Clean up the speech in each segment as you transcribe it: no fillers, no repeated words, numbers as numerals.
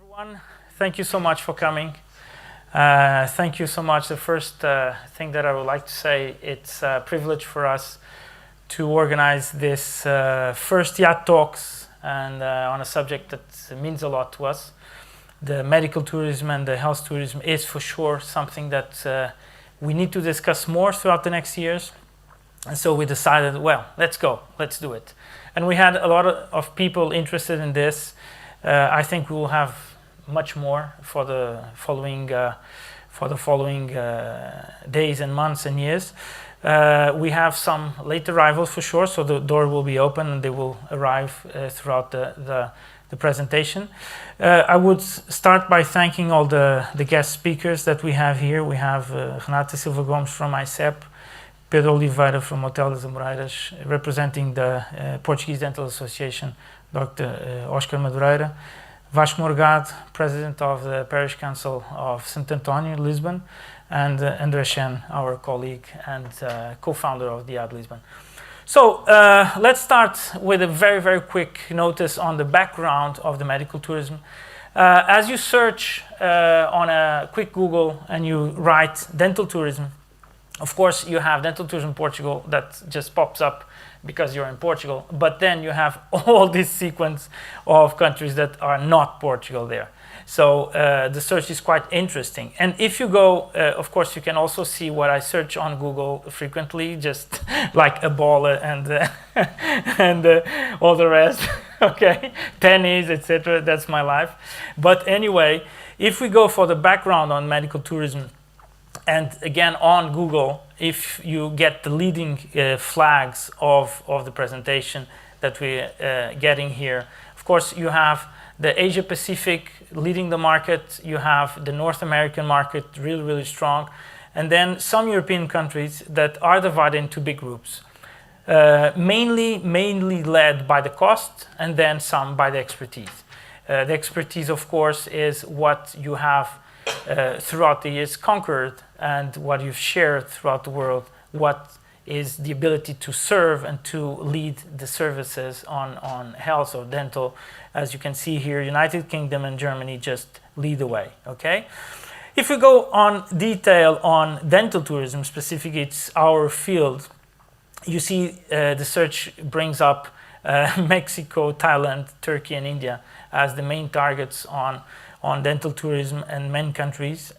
everyone. Thank you so much for coming. Thank you so much. The first thing that I would like to say, it's a privilege for us to organize this first IAD Talks and on a subject that means a lot to us. The medical tourism and the health tourism is for sure something that we need to discuss more throughout the next years. And so we decided, well, let's go, let's do it. And we had a lot of people interested in this. I think we will have much more for the following days and months and years. We have some late arrivals for sure, so the door will be open and they will arrive throughout the presentation. I would start by thanking all the guest speakers that we have here. We have Renata Silva Gomes from AICEP, Pedro Oliveira from Hotel das Amoreiras, representing the Portuguese Dental Association, Dr. Óscar Madureira, Vasco Morgado, President of the Parish Council of Santo António, Lisbon, and André Chen, our colleague and co-founder of the IAD Lisbon. So let's start with a very, very quick notice on the background of the medical tourism. As you search on a quick Google and you write dental tourism, of course you have dental tourism Portugal that just pops up because you're in Portugal, but then you have all this sequence of countries that are not Portugal there. So the search is quite interesting. And if you go, of course, you can also see what I search on Google frequently, just like Ebola and all the rest, okay? Tennis, etc. That's my life. But anyway, if we go for the background on medical tourism, and again on Google, if you get the leading flags of the presentation that we're getting here, of course you have the Asia Pacific leading the market, you have the North American market really, really strong, and then some European countries that are divided into big groups, mainly led by the cost and then some by the expertise. The expertise, of course, is what you have throughout the years conquered and what you've shared throughout the world, what is the ability to serve and to lead the services on health or dental. As you can see here, United Kingdom and Germany just lead the way, okay? If we go on detail on dental tourism, specifically it's our field, you see the search brings up Mexico, Thailand, Turkey and India as the main targets on dental tourism and many countries.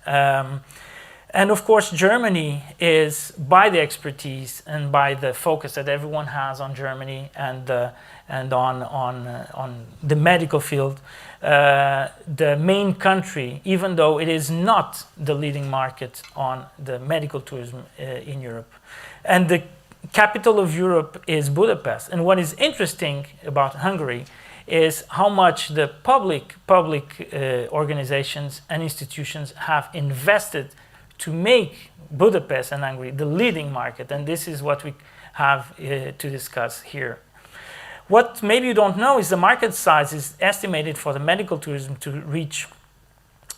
And of course, Germany is, by the expertise and by the focus that everyone has on Germany and on the medical field, the main country, even though it is not the leading market on the medical tourism in Europe. And the capital of Europe is Budapest. And what is interesting about Hungary is how much the public organizations and institutions have invested to make Budapest and Hungary the leading market, and this is what we have to discuss here. What maybe you don't know is the market size is estimated for the medical tourism to reach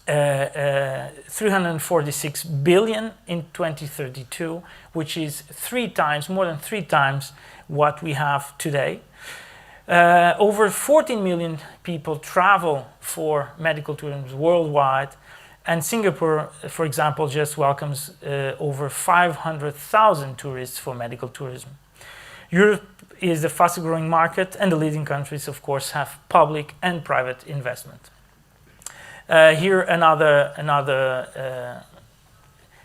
346 billion in 2032, which is more than three times what we have today. Over 14 million people travel for medical tourism worldwide, and Singapore, for example, just welcomes over 500,000 tourists for medical tourism. Europe is the fastest growing market, and the leading countries, of course, have public and private investment. Here another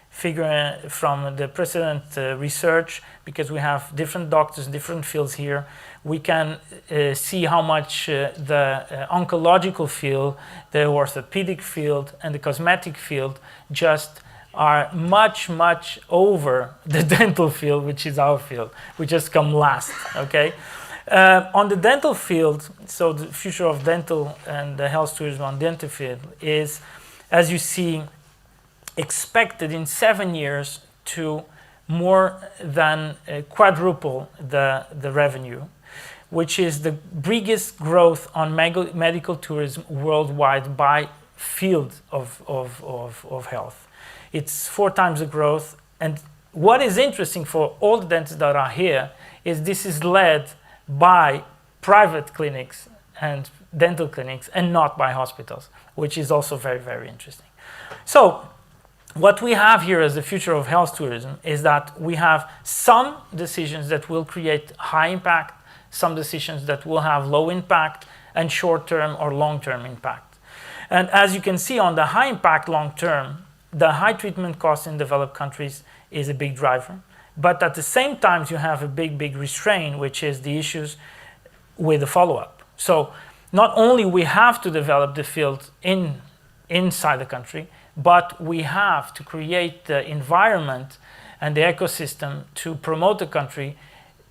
figure from the precedent research, because we have different doctors, different fields here. We can see how much the oncological field, the orthopedic field, and the cosmetic field just are much over the dental field, which is our field. We just come last, okay? On the dental field, so the future of dental and the health tourism on dental field is, as you see, expected in 7 years to more than quadruple the revenue, which is the biggest growth on medical tourism worldwide by field of health. It's 4 times the growth. And what is interesting for all the dentists that are here is this is led by private clinics and dental clinics and not by hospitals, which is also very, very interesting. So what we have here as the future of health tourism is that we have some decisions that will create high impact, some decisions that will have low impact and short-term or long-term impact. And as you can see on the high impact long-term, the high treatment costs in developed countries is a big driver. But at the same time, you have a big restraint, which is the issues with the follow-up. So not only we have to develop the field inside the country, but we have to create the environment and the ecosystem to promote the country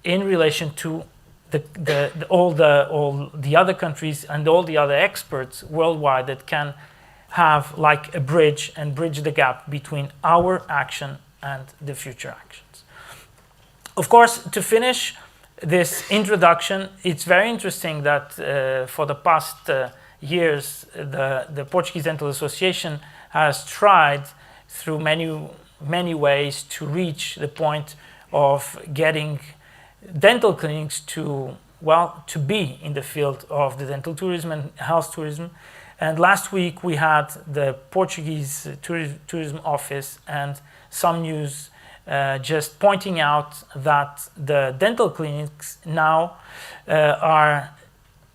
in relation to all the other countries and all the other experts worldwide that can have like a bridge and bridge the gap between our action and the future actions. Of course, to finish this introduction, it's very interesting that for the past years, the Portuguese Dental Association has tried through many ways to reach the point of getting dental clinics to be in the field of the dental tourism and health tourism. And last week we had the Portuguese tourism office and some news just pointing out that the dental clinics now are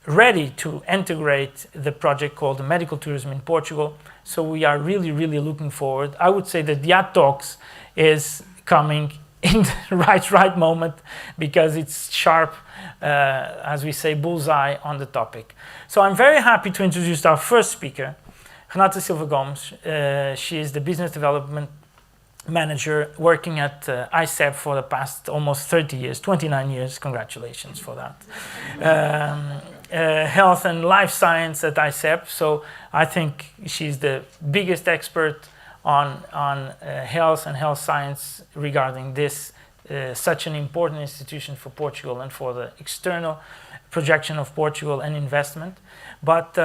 ready to integrate the project called the medical tourism in Portugal. So we are really looking forward. I would say that the IAD Talks is coming in the right moment because it's sharp, as we say, bullseye on the topic. So I'm very happy to introduce our first speaker, Renata Silva Gomes. She is the business development manager working at AICEP for the past almost 30 years, 29 years. Congratulations for that. Health and life science at AICEP. So I think she's the biggest expert on health and health science regarding this, such an important institution for Portugal and for the external projection of Portugal and investment. But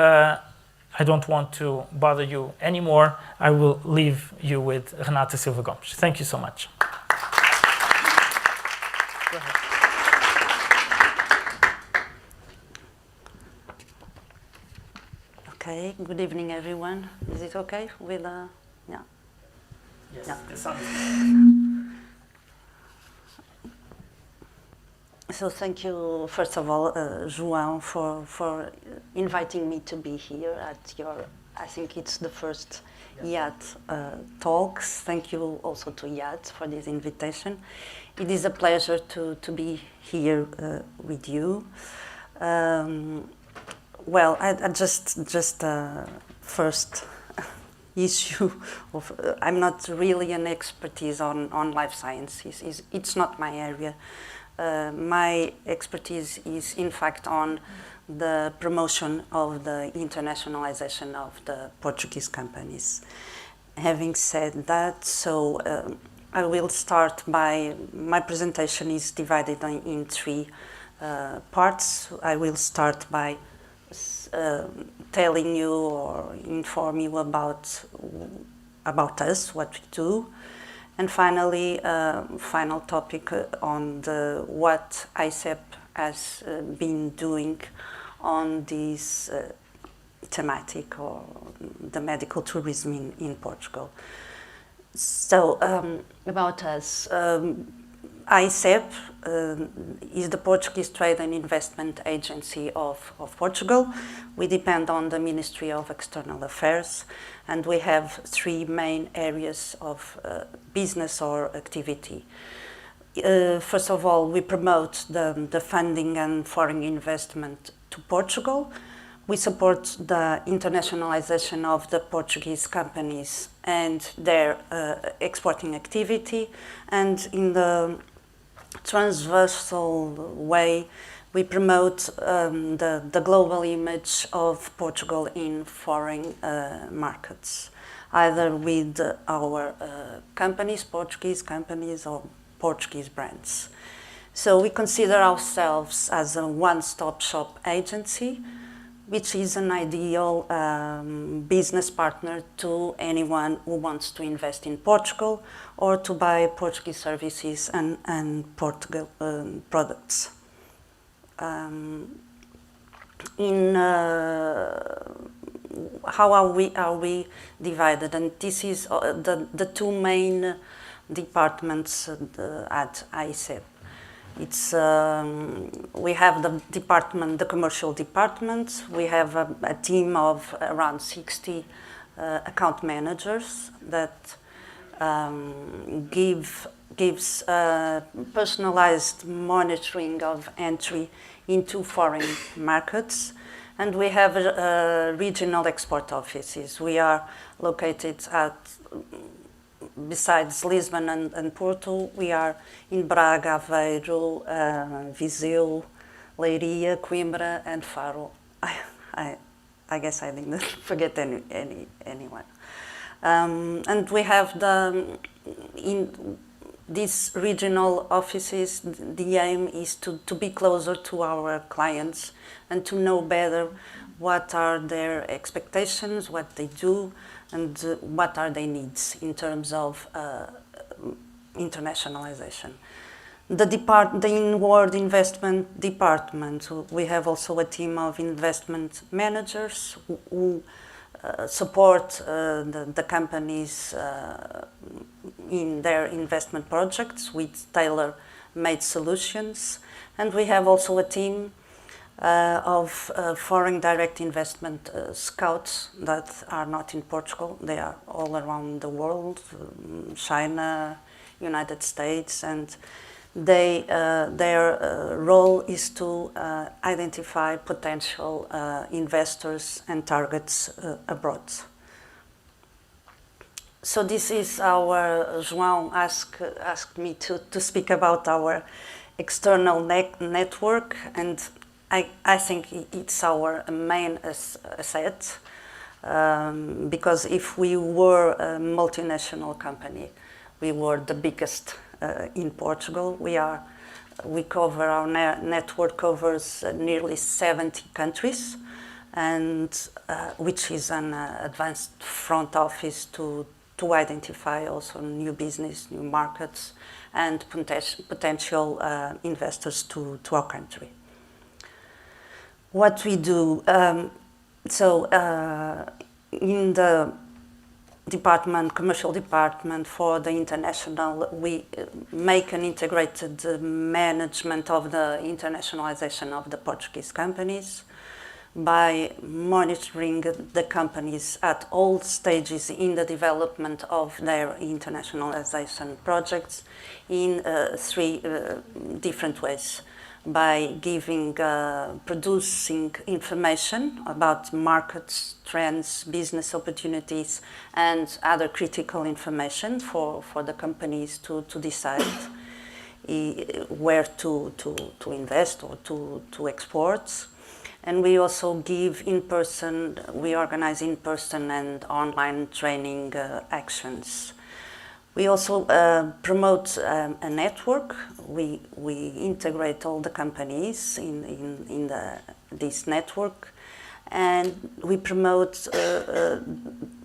I don't want to bother you anymore. I will leave you with Renata Silva Gomes. Thank you so much. Go ahead. Okay, good evening, everyone. Is it okay with yeah? Yes, yeah. the sound is So thank you, first of all, João, for inviting me to be here at your, I think it's the first IAD Talks. Thank you also to IAD for this invitation. It is a pleasure to be here with you. Well, I just first issue of I'm not really an expertise on life sciences. It's not my area. My expertise is in fact on the promotion of the internationalization of the Portuguese companies. Having said that, so I will start by, my presentation is divided in three parts. I will start by telling you or inform you about us, what we do, and finally, final topic on what AICEP has been doing on this thematic or the medical tourism in Portugal. So about us. AICEP is the Portuguese Trade and Investment Agency of Portugal. We depend on the Ministry of External Affairs, and we have three main areas of business or activity. First of all, we promote the funding and foreign investment to Portugal. We support the internationalization of the Portuguese companies and their exporting activity, and in the transversal way, we promote the global image of Portugal in foreign markets, either with our companies, Portuguese companies, or Portuguese brands. So we consider ourselves as a one-stop shop agency, which is an ideal business partner to anyone who wants to invest in Portugal or to buy Portuguese services and Portugal products. in how are we divided, and this is the two main departments at AICEP. It's we have the department, the commercial department. We have a team of around 60 account managers that gives personalized monitoring of entry into foreign markets. And we have regional export offices. We are located at, besides Lisbon and Porto, we are in Braga, Aveiro, Viseu, Leiria, Coimbra, and Faro. I guess I didn't forget anyone. And we have in these regional offices, the aim is to be closer to our clients and to know better what are their expectations, what they do, and what are their needs in terms of internationalization. The inward investment department, we have also a team of investment managers who support the companies in their investment projects with tailor-made solutions. And we have also a team of foreign direct investment scouts that are not in Portugal. They are all around the world, China, United States, and their role is to identify potential investors and targets abroad. So this is João asked me to speak about our external network, and I think it's our main asset, because if we were a multinational company, we were the biggest in Portugal. Our network covers nearly 70 countries, and which is an advanced front office to identify also new business, new markets, and potential investors to our country. What we do, in the commercial department for the international, we make an integrated management of the internationalization of the Portuguese companies by monitoring the companies at all stages in the development of their internationalization projects in three different ways. By producing information about markets, trends, business opportunities, and other critical information for the companies to decide where to invest or to export. And we also we organize in-person and online training actions. We also promote a network. We integrate all the companies in this network, and we promote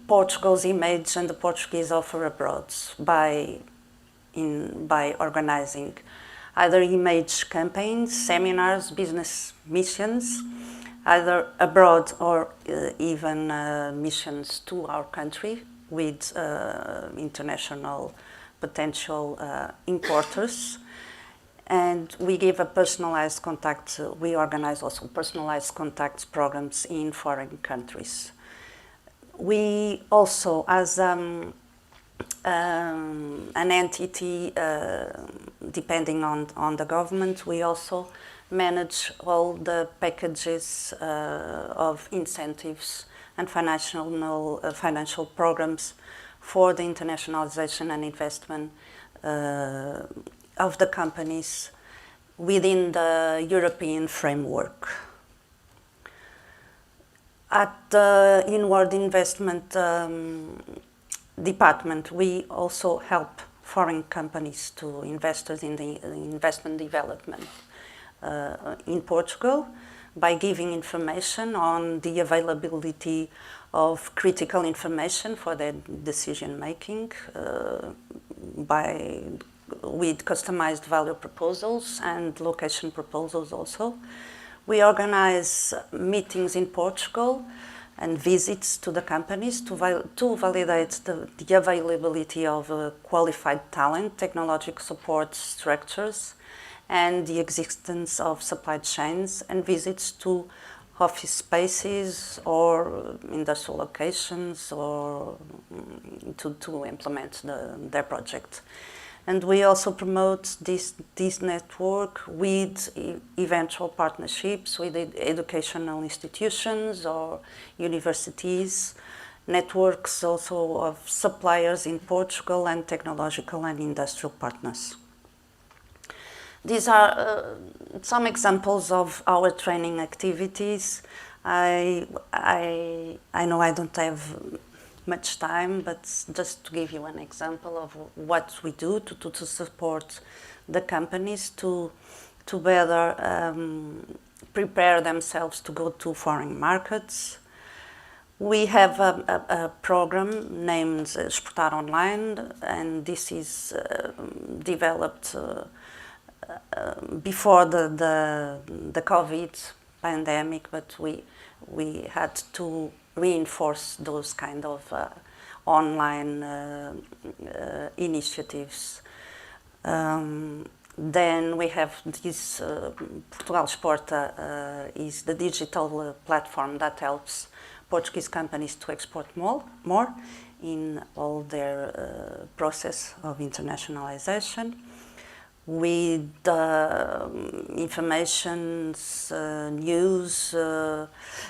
Portugal's image and the Portuguese offer abroad by organizing either image campaigns, seminars, business missions, either abroad or even missions to our country with international potential importers. And we give a personalized contact. We organize also personalized contacts programs in foreign countries. We also, as an entity, depending on the government, we also manage all the packages of incentives and financial programs for the internationalization and investment of the companies within the European framework. At the inward investment department, we also help foreign companies to investors in the investment development in Portugal by giving information on the availability of critical information for their decision making with customized value proposals and location proposals also. We organize meetings in Portugal and visits to the companies to validate the availability of qualified talent, technological support structures, and the existence of supply chains, and visits to office spaces or industrial locations or to implement their project. And we also promote this network with eventual partnerships with educational institutions or universities, networks also of suppliers in Portugal, and technological and industrial partners. These are some examples of our training activities. I know I don't have much time, but just to give you an example of what we do to support the companies to better prepare themselves to go to foreign markets. We have a program named Exportar Online, and this is developed before the COVID pandemic, but we had to reinforce those kind of online initiatives. Then we have this Portugal Exporta is the digital platform that helps Portuguese companies to export more in all their process of internationalization, with information, news,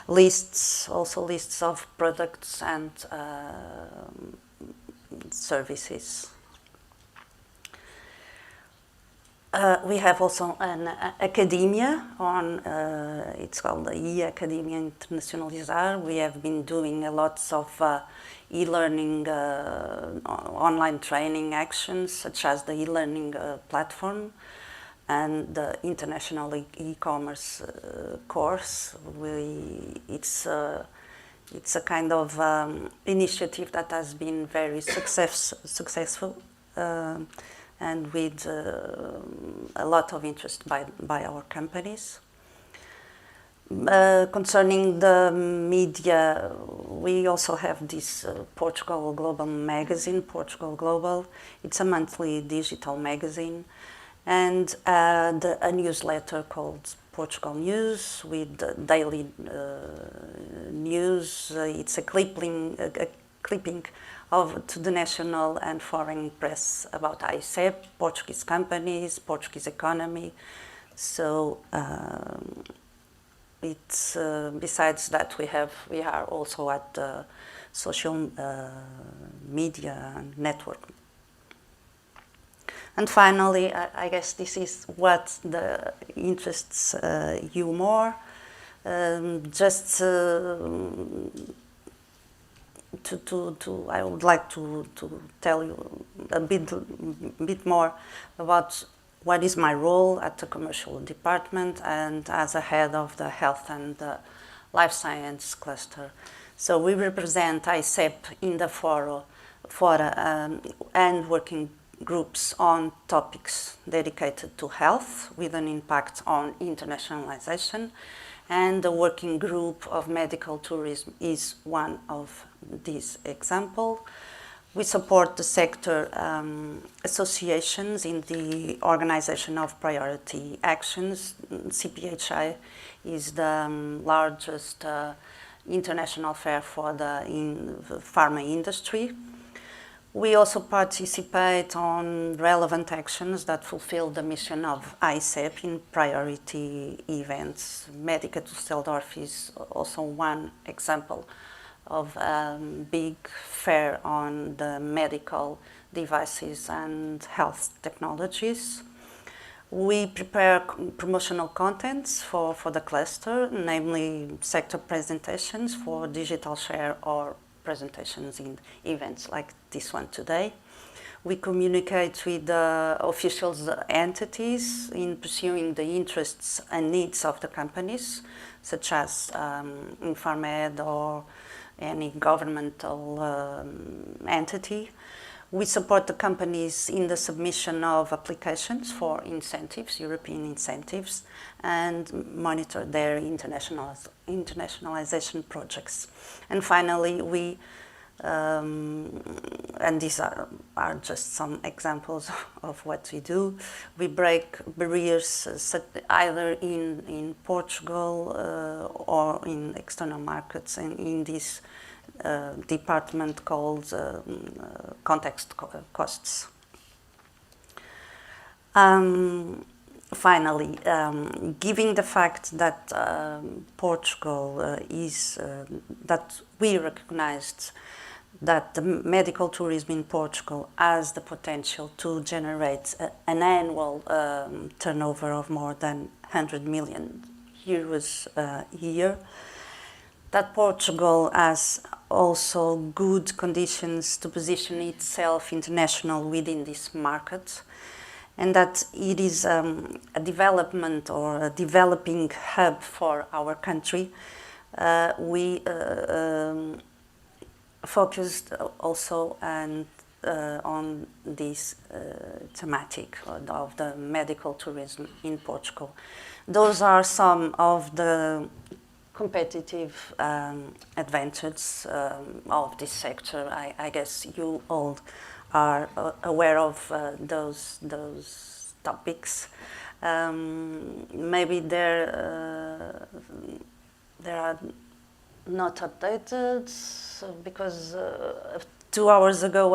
lists, also lists of products and services. We have also an academia on, it's called the e-Academia Internacionalizar. We have been doing a lot of e-learning, online training actions, such as the e-learning platform and the international e-commerce course. It's a kind of initiative that has been very successful and with a lot of interest by our companies. Concerning the media, we also have this Portugal Global magazine, Portugal Global. It's a monthly digital magazine, and a newsletter called Portugal News with daily news. It's a clipping to the national and foreign press about AICEP, Portuguese companies, Portuguese economy. So it's besides that we are also at the social media network. And finally, I guess this is what interests you more. I would like to tell you a bit more about what is my role at the commercial department and as a head of the health and the life science cluster. So we represent AICEP in the fora and working groups on topics dedicated to health with an impact on internationalization, and the working group of medical tourism is one of these examples. We support the sector associations in the organization of priority actions. CPHI is the largest international fair for the pharma industry. We also participate on relevant actions that fulfill the mission of AICEP in priority events. Medica Düsseldorf is also one example of a big fair on the medical devices and health technologies. We prepare promotional contents for the cluster, namely sector presentations for digital share or presentations in events like this one today. We communicate with the official entities in pursuing the interests and needs of the companies, such as Infarmed or any governmental entity. We support the companies in the submission of applications for incentives, European incentives, and monitor their internationalization projects. And finally, we and these are just some examples of what we do. We break barriers either in Portugal or in external markets, and in this department called context costs. Finally, given the fact that Portugal that we recognized that the medical tourism in Portugal has the potential to generate an annual turnover of more than 100 million euros a year, that Portugal has also good conditions to position itself international within this market, and that it is a development or a developing hub for our country. We focused also on this thematic of the medical tourism in Portugal. Those are some of the competitive advantages of this sector. I guess you all are aware of those topics. Maybe there are not updated because 2 hours ago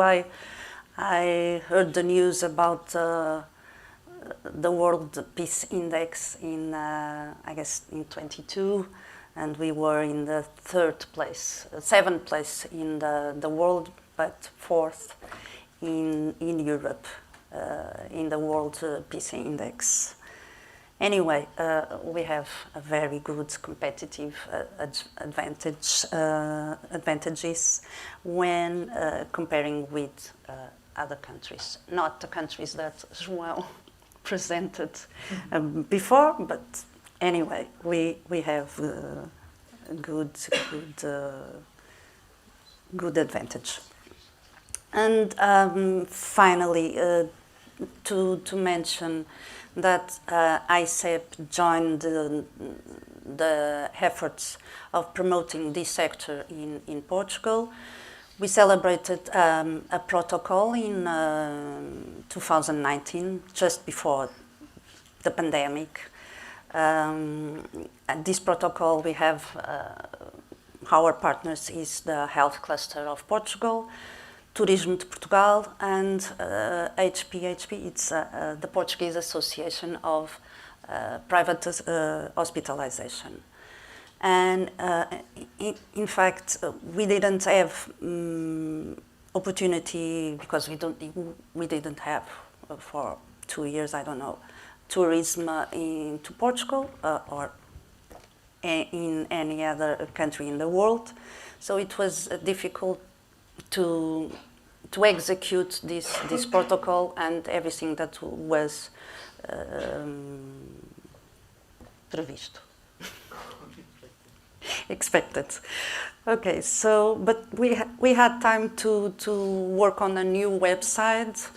I heard the news about the World Peace Index in I guess in 22, and we were in the 7th place in the world, but 4th in Europe in the World Peace Index. Anyway, we have a very good competitive advantages when comparing with other countries, not the countries that João presented before, but anyway, we have good advantage. And finally, to mention that AICEP joined the efforts of promoting this sector in Portugal. We celebrated a protocol in 2019, just before the pandemic. At this protocol, we have our partners is the Health Cluster of Portugal, Turismo de Portugal, and HPHP. It's the Portuguese Association of Private Hospitalization. And in fact, we didn't have opportunity because we didn't have for 2 years, I don't know, tourism into Portugal or in any other country in the world. So it was difficult to execute this protocol and everything that was previsto. Expected. Okay, so but we had time to work on a new website.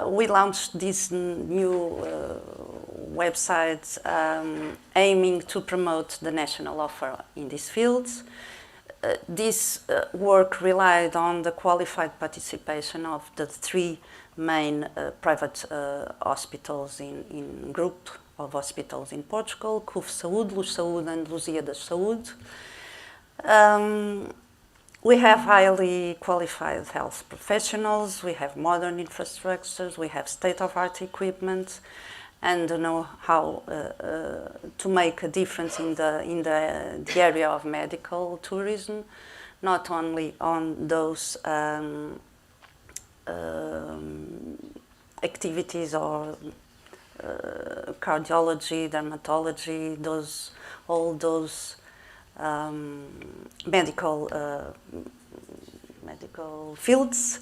We launched this new website aiming to promote the national offer in these fields. This work relied on the qualified participation of the 3 main private hospitals in group of hospitals in Portugal, CUF Saúde, Luz Saúde, and Lusíadas Saúde. We have highly qualified health professionals, we have modern infrastructures, we have state-of-art equipment, and know how to make a difference in the area of medical tourism, not only on those activities or cardiology, dermatology, all those medical fields,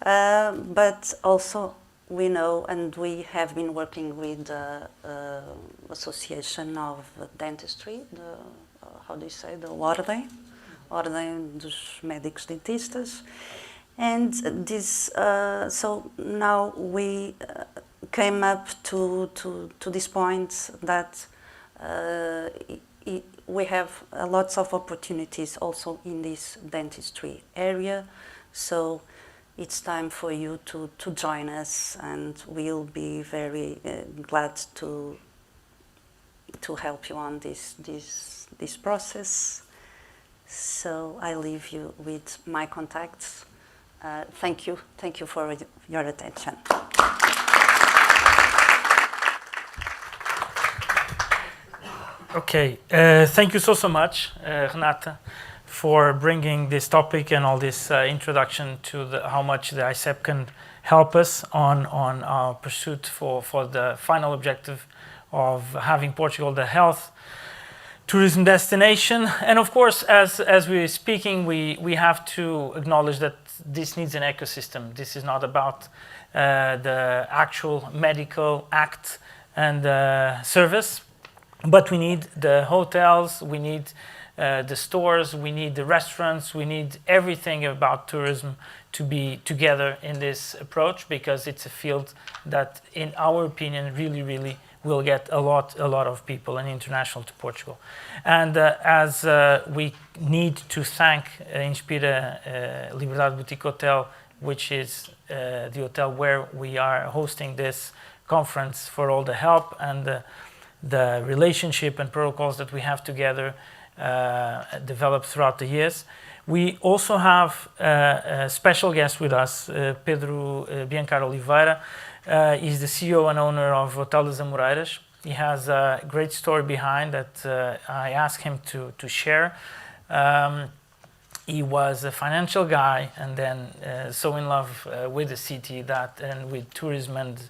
but also we know, and we have been working with the Association of Dentistry, how do you say, the Ordem dos Médicos Dentistas, And this, so now we came up to this point that we have lots of opportunities also in this dentistry area. So it's time for you to join us, and we'll be very glad to help you on this process. So I leave you with my contacts. Thank you for your attention. Okay, thank you so much, Renata, for bringing this topic and all this introduction to how much the AICEP can help us on our pursuit for the final objective of having Portugal the health tourism destination. And of course, as we're speaking, we have to acknowledge that this needs an ecosystem. This is not about the actual medical act and service, but we need the hotels, we need the stores, we need the restaurants, we need everything about tourism to be together in this approach, because it's a field that, in our opinion, really will get a lot of people and international to Portugal. And as we need to thank Inspira Liberdade Boutique Hotel, which is the hotel where we are hosting this conference, for all the help and the relationship and protocols that we have together developed throughout the years. We also have a special guest with us, Pedro Biancard Oliveira. He's the CEO and owner of Hotel das Amoreiras. He has a great story behind that I asked him to share. He was a financial guy, and then so in love with the city and with tourism and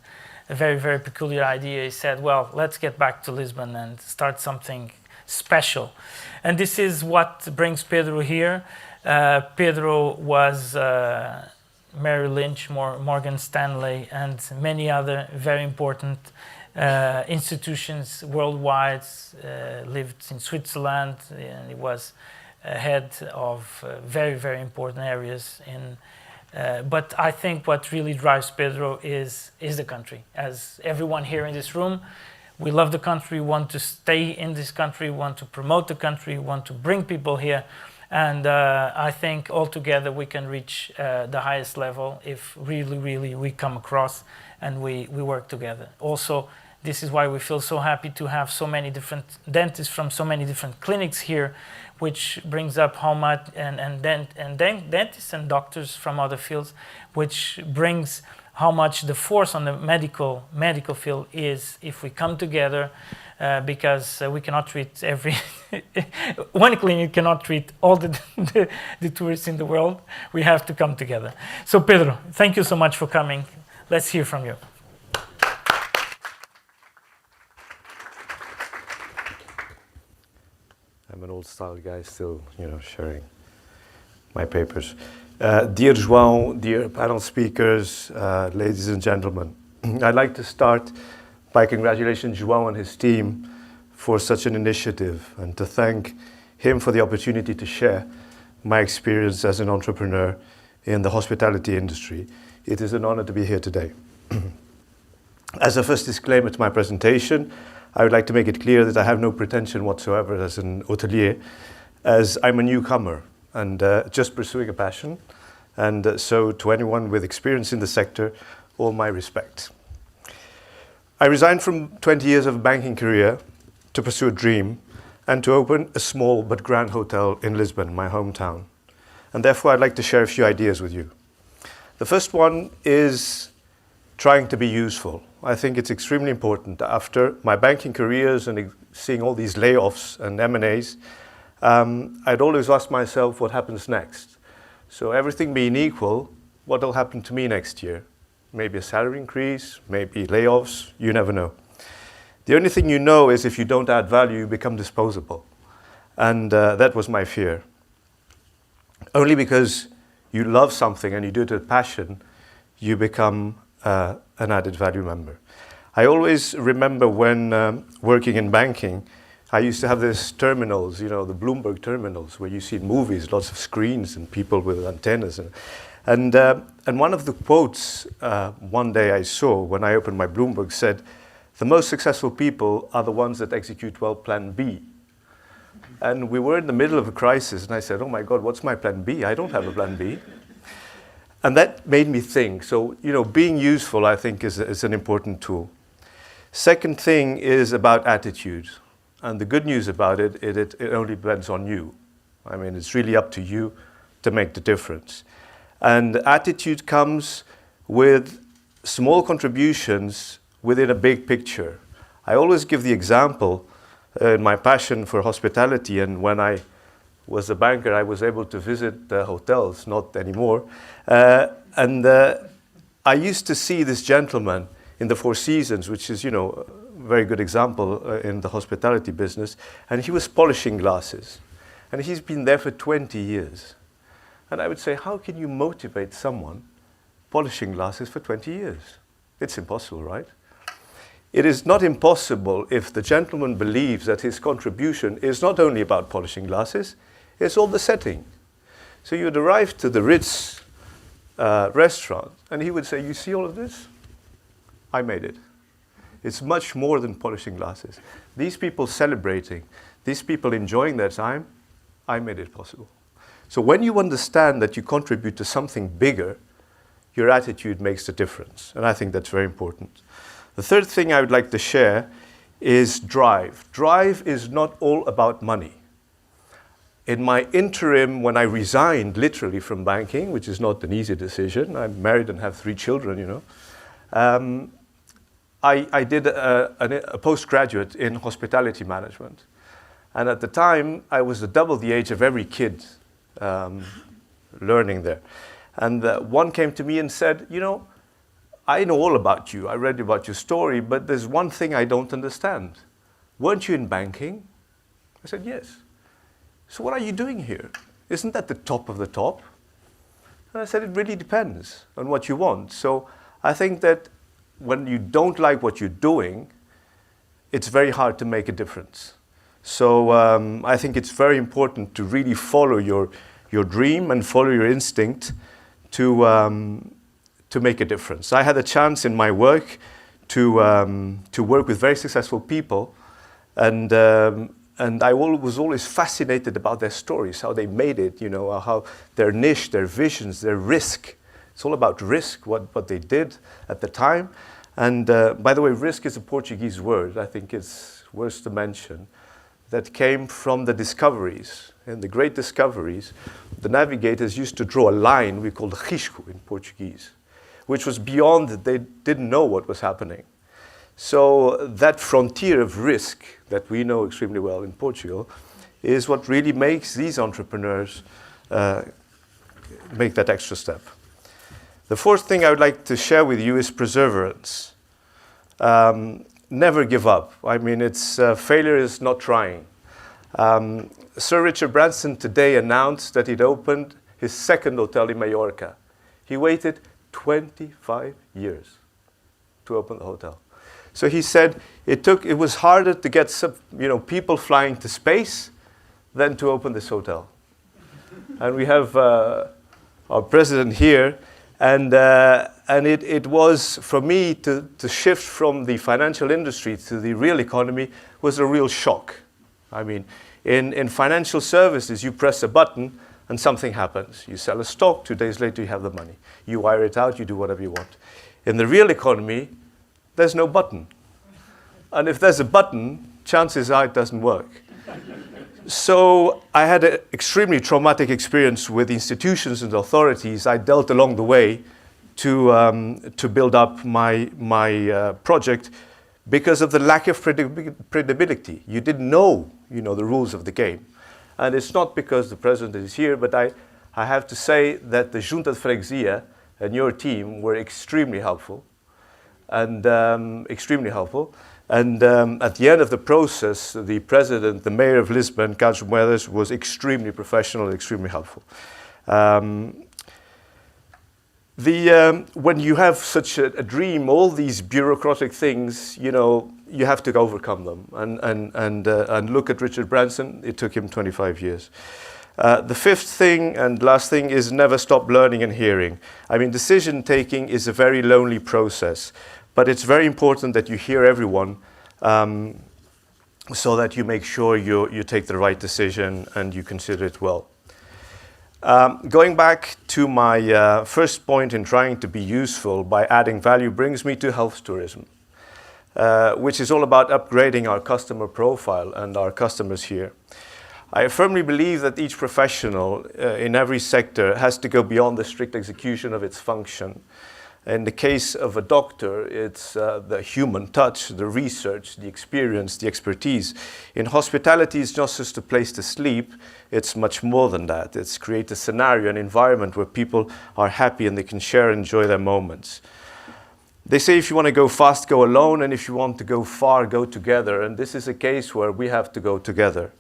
a very peculiar idea. He said, well, let's get back to Lisbon and start something special. And this is what brings Pedro here. Pedro was Merrill Lynch, Morgan Stanley, and many other very important institutions worldwide. Lived in Switzerland, and he was head of very important areas in. But I think what really drives Pedro is the country. As everyone here in this room, we love the country, want to stay in this country, want to promote the country, want to bring people here. And I think altogether we can reach the highest level if really we come across and we work together. Also, this is why we feel so happy to have so many different dentists from so many different clinics here, which brings up how much, and dentists and doctors from other fields, which brings how much the force on the medical field is if we come together, because we cannot treat one clinic cannot treat all the tourists in the world. We have to come together. So Pedro, thank you so much for coming. Let's hear from you. I'm an old-style guy, still, sharing my papers. Dear João, dear panel speakers, ladies and gentlemen, I'd like to start by congratulating João and his team for such an initiative, and to thank him for the opportunity to share my experience as an entrepreneur in the hospitality industry. It is an honor to be here today. As a first disclaimer to my presentation, I would like to make it clear that I have no pretension whatsoever as an hotelier, as I'm a newcomer and just pursuing a passion. And so to anyone with experience in the sector, all my respect. I resigned from 20 years of banking career to pursue a dream and to open a small but grand hotel in Lisbon, my hometown. And therefore I'd like to share a few ideas with you. The first one is trying to be useful. I think it's extremely important. After my banking careers and seeing all these layoffs and M&As, I'd always ask myself what happens next. So everything being equal, what will happen to me next year? Maybe a salary increase, maybe layoffs, you never know. The only thing you know is if you don't add value, you become disposable. And that was my fear. Only because you love something and you do it with passion, you become an added value member. I always remember when working in banking, I used to have these terminals, the Bloomberg terminals, where you see movies, lots of screens and people with antennas. And one of the quotes one day I saw when I opened my Bloomberg said, "The most successful people are the ones that execute well Plan B." And we were in the middle of a crisis, and I said, "Oh my God, what's my Plan B? I don't have a Plan B." And that made me think. So, being useful, I think, is an important tool. Second thing is about attitude. And the good news about it only depends on you. I mean, it's really up to you to make the difference. And attitude comes with small contributions within a big picture. I always give the example in my passion for hospitality, and when I was a banker, I was able to visit the hotels, not anymore. And I used to see this gentleman in the Four Seasons, which is, a very good example in the hospitality business, and he was polishing glasses. And he's been there for 20 years. And I would say, how can you motivate someone polishing glasses for 20 years? It's impossible, right? It is not impossible if the gentleman believes that his contribution is not only about polishing glasses, it's all the setting. So you'd arrive to the Ritz restaurant, and he would say, "You see all of this? I made it." It's much more than polishing glasses. These people celebrating, these people enjoying their time, I made it possible. So when you understand that you contribute to something bigger, your attitude makes the difference. And I think that's very important. The third thing I would like to share is drive. Drive is not all about money. In my interim, when I resigned literally from banking, which is not an easy decision, I'm married and have 3 children, I did a postgraduate in hospitality management. And at the time, I was double the age of every kid learning there. And one came to me and said, "I know all about you. I read about your story, but there's one thing I don't understand. Weren't you in banking?" I said, "Yes." "So what are you doing here? Isn't that the top of the top?" And I said, "It really depends on what you want." So I think that when you don't like what you're doing, it's very hard to make a difference. So I think it's very important to really follow your dream and follow your instinct to make a difference. I had a chance in my work to work with very successful people, and I was always fascinated about their stories, how they made it, how their niche, their visions, their risk. It's all about risk, what they did at the time. And by the way, risk is a Portuguese word, I think it's worth to mention, that came from the discoveries. And the great discoveries, the navigators used to draw a line we called risco in Portuguese, which was beyond, they didn't know what was happening. So that frontier of risk that we know extremely well in Portugal is what really makes these entrepreneurs make that extra step. The fourth thing I would like to share with you is perseverance. Never give up. I mean, failure is not trying. Sir Richard Branson today announced that he'd opened his second hotel in Mallorca. He waited 25 years to open the hotel. So he said it was harder to get people flying to space than to open this hotel. And we have our president here, and it was, for me, to shift from the financial industry to the real economy was a real shock. I mean, in financial services, you press a button and something happens. You sell a stock, 2 days later you have the money. You wire it out, you do whatever you want. In the real economy, there's no button. And if there's a button, chances are it doesn't work. So I had an extremely traumatic experience with institutions and authorities I dealt along the way to build up my project because of the lack of credibility. You didn't know, the rules of the game. And it's not because the president is here, but I have to say that the Junta de Freguesia and your team were extremely helpful. And at the end of the process, the president, the mayor of Lisbon, Carlos Moedas, was extremely professional and extremely helpful. When you have such a dream, all these bureaucratic things, you have to overcome them. And look at Richard Branson, it took him 25 years. The fifth thing and last thing is never stop learning and hearing. I mean, decision taking is a very lonely process, but it's very important that you hear everyone so that you make sure you take the right decision and you consider it well. Going back to my first point in trying to be useful by adding value brings me to health tourism, which is all about upgrading our customer profile and our customers here. I firmly believe that each professional in every sector has to go beyond the strict execution of its function. In the case of a doctor, it's the human touch, the research, the experience, the expertise. In hospitality, it's not just a place to sleep, it's much more than that. It's create a scenario, an environment where people are happy and they can share and enjoy their moments. They say if you want to go fast, go alone, and if you want to go far, go together. And this is a case where we have to go together.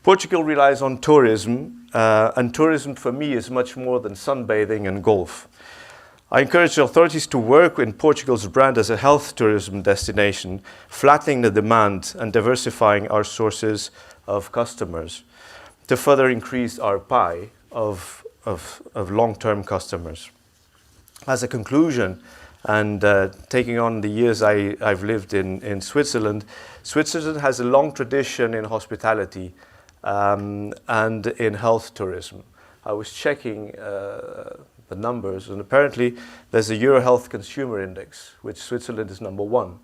Portugal relies on tourism, and tourism for me is much more than sunbathing and golf. I encourage authorities to work in Portugal's brand as a health tourism destination, flattening the demand and diversifying our sources of customers to further increase our pie of long-term customers. As a conclusion, and taking on the years I've lived in Switzerland, Switzerland has a long tradition in hospitality and in health tourism. I was checking the numbers, and apparently there's a Euro Health Consumer Index, which Switzerland is number 1.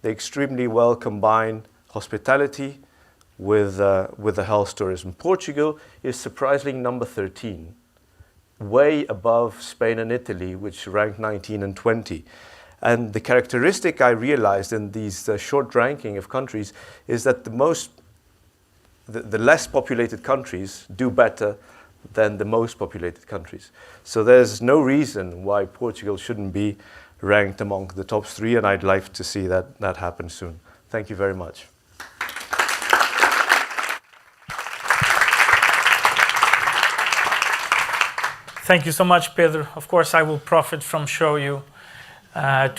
They extremely well combine hospitality with the health tourism. Portugal is surprisingly number 13, way above Spain and Italy, which ranked 19 and 20. And the characteristic I realized in these short ranking of countries is that the less populated countries do better than the most populated countries. So there's no reason why Portugal shouldn't be ranked among the top 3, and I'd like to see that happen soon. Thank you very much. Thank you so much, Pedro. Of course, I will profit from to show you, the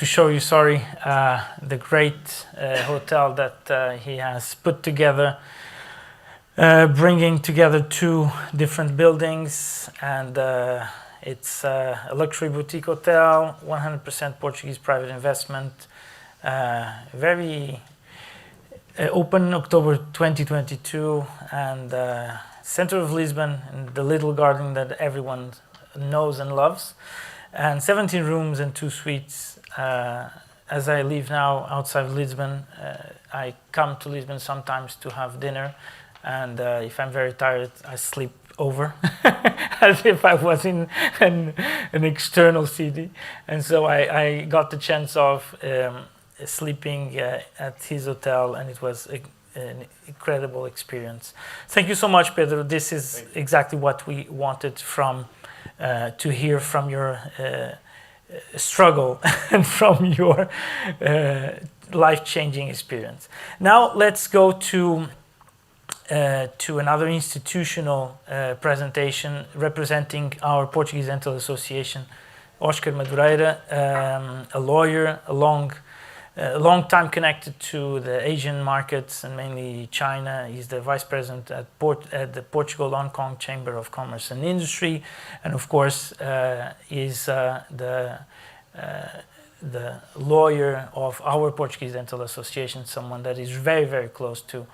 great hotel that he has put together, bringing together 2 different buildings, and it's a luxury boutique hotel, 100% Portuguese private investment, very open October 2022, and center of Lisbon, in the little garden that everyone knows and loves, and 17 rooms and 2 suites. As I live now outside of Lisbon, I come to Lisbon sometimes to have dinner, and if I'm very tired, I sleep over as if I was in an external city. And so I got the chance of sleeping at his hotel, and it was an incredible experience. Thank you so much, Pedro. This is exactly what we wanted to hear from your struggle and from your life-changing experience. Now let's go to another institutional presentation representing our Portuguese Dental Association, Óscar Madureira, a lawyer, a long time connected to the Asian markets and mainly China. He's the vice president at the Portugal-Hong Kong Chamber of Commerce and Industry, and of course is the lawyer of our Portuguese Dental Association, someone that is very, very close to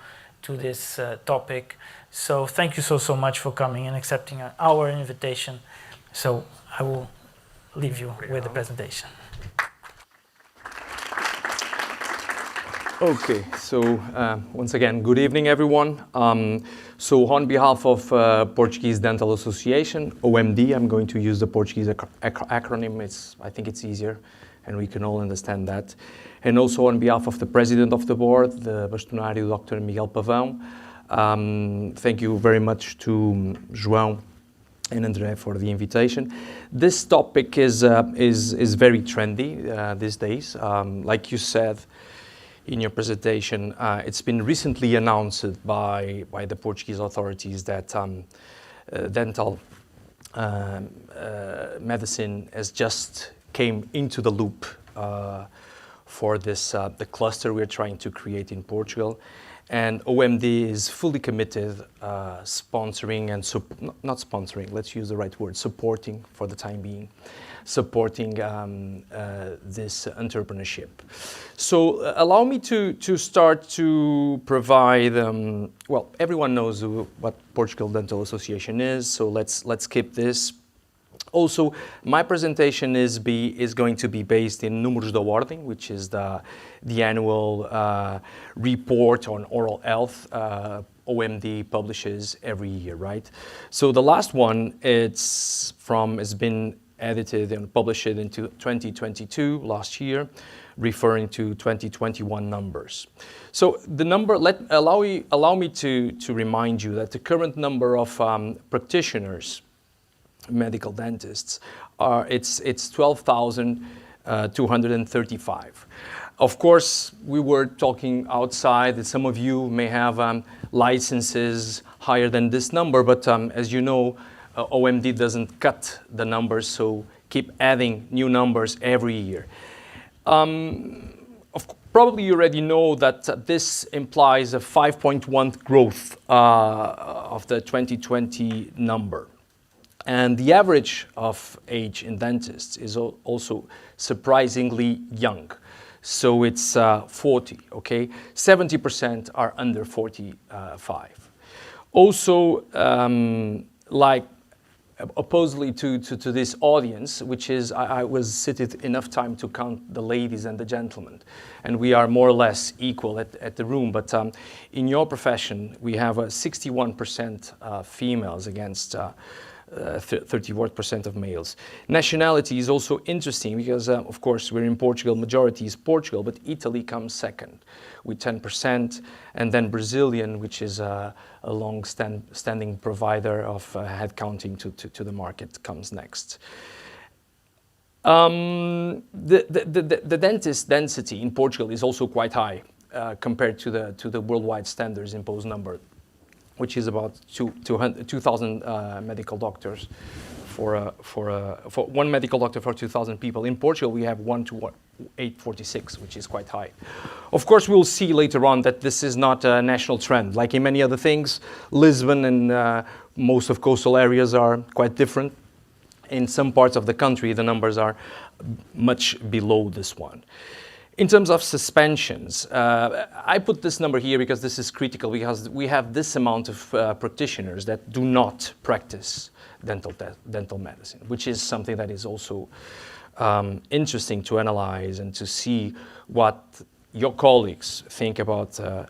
this topic. So thank you so much for coming and accepting our invitation. So I will leave you with the presentation. Okay, so once again, good evening, everyone. So on behalf of Portuguese Dental Association, OMD, I'm going to use the Portuguese acronym. I think it's easier, and we can all understand that. And also on behalf of the President of the Board, the Bastonário Dr. Miguel Pavão, thank you very much to João and André for the invitation. This topic is very trendy these days. Like you said in your presentation, it's been recently announced by the Portuguese authorities that dental medicine has just came into the loop for this the cluster we're trying to create in Portugal. And OMD is fully committed sponsoring and not sponsoring, let's use the right word, supporting for the time being, supporting this entrepreneurship. So allow me to start to provide, well, everyone knows what Portugal Dental Association is, so let's skip this. Also, my presentation is going to be based in Números da Ordem, which is the annual report on oral health OMD publishes every year, right? So the last one, has been edited and published into 2022, last year, referring to 2021 numbers. So the number, allow me to remind you that the current number of practitioners, medical dentists, it's 12,235. Of course, we were talking outside that some of you may have licenses higher than this number, but as you know, OMD doesn't cut the numbers, so keep adding new numbers every year. Probably you already know that this implies a 5.1 growth of the 2020 number. And the average of age in dentists is also surprisingly young. So it's 40, okay? 70% are under 45. Also, oppositely to this audience, which is, I was seated enough time to count the ladies and the gentlemen, and we are more or less equal at the room, but in your profession, we have 61% females against 34% of males. Nationality is also interesting because, of course, we're in Portugal, majority is Portugal, but Italy comes second with 10%, and then Brazilian, which is a long-standing provider of head counting to the market, comes next. The dentist density in Portugal is also quite high compared to the worldwide standards imposed number, which is about 2,000 medical doctors for one medical doctor for 2,000 people. In Portugal, we have 1 to 846, which is quite high. Of course, we'll see later on that this is not a national trend. Like in many other things, Lisbon and most of coastal areas are quite different. In some parts of the country, the numbers are much below this one. In terms of suspensions, I put this number here because this is critical, because we have this amount of practitioners that do not practice dental medicine, which is something that is also interesting to analyze and to see what your colleagues think about the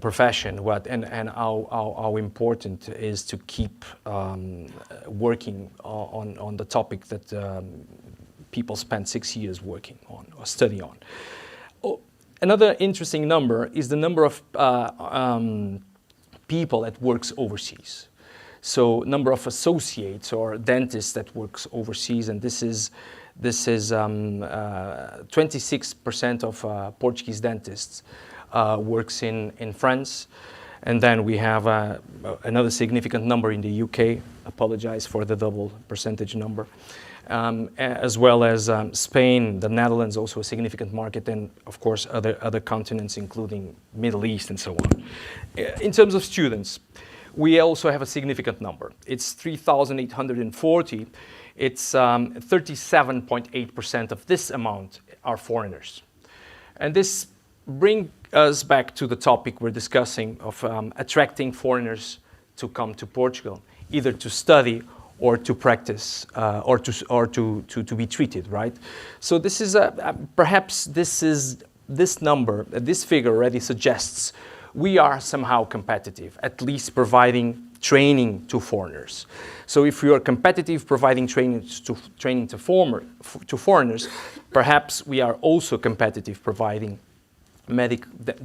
profession, and how important it is to keep working on the topic that people spend 6 years working on or study on. Another interesting number is the number of people that works overseas. So number of associates or dentists that works overseas, and this is 26% of Portuguese dentists works in France. And then we have another significant number in the UK, apologize for the double percentage number, as well as Spain, the Netherlands, also a significant market, and of course other continents, including Middle East and so on. In terms of students, we also have a significant number. It's 3,840. It's 37.8% of this amount are foreigners. And this brings us back to the topic we're discussing of attracting foreigners to come to Portugal, either to study or to practice, or to be treated, right? So this is perhaps this number, this figure already suggests we are somehow competitive, at least providing training to foreigners. So if we are competitive providing training to foreigners, perhaps we are also competitive providing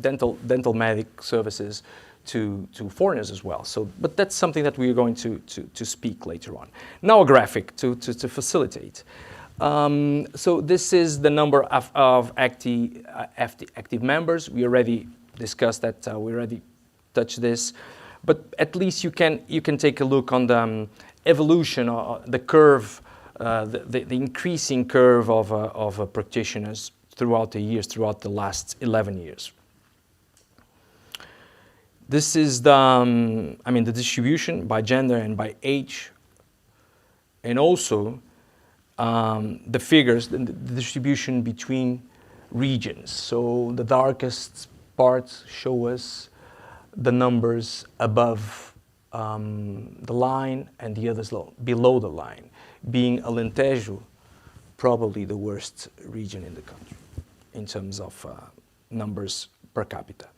dental medic services to foreigners as well. So, but that's something that we are going to speak later on. Now a graphic to facilitate. So this is the number of active members. We already discussed that. We already touched this, but at least you can take a look on the evolution, the curve, the increasing curve of practitioners throughout the years, throughout the last 11 years. This is the, the distribution by gender and by age, and also the figures, the distribution between regions. So the darkest parts show us the numbers above the line and the others below the line, being Alentejo probably the worst region in the country in terms of numbers per capita.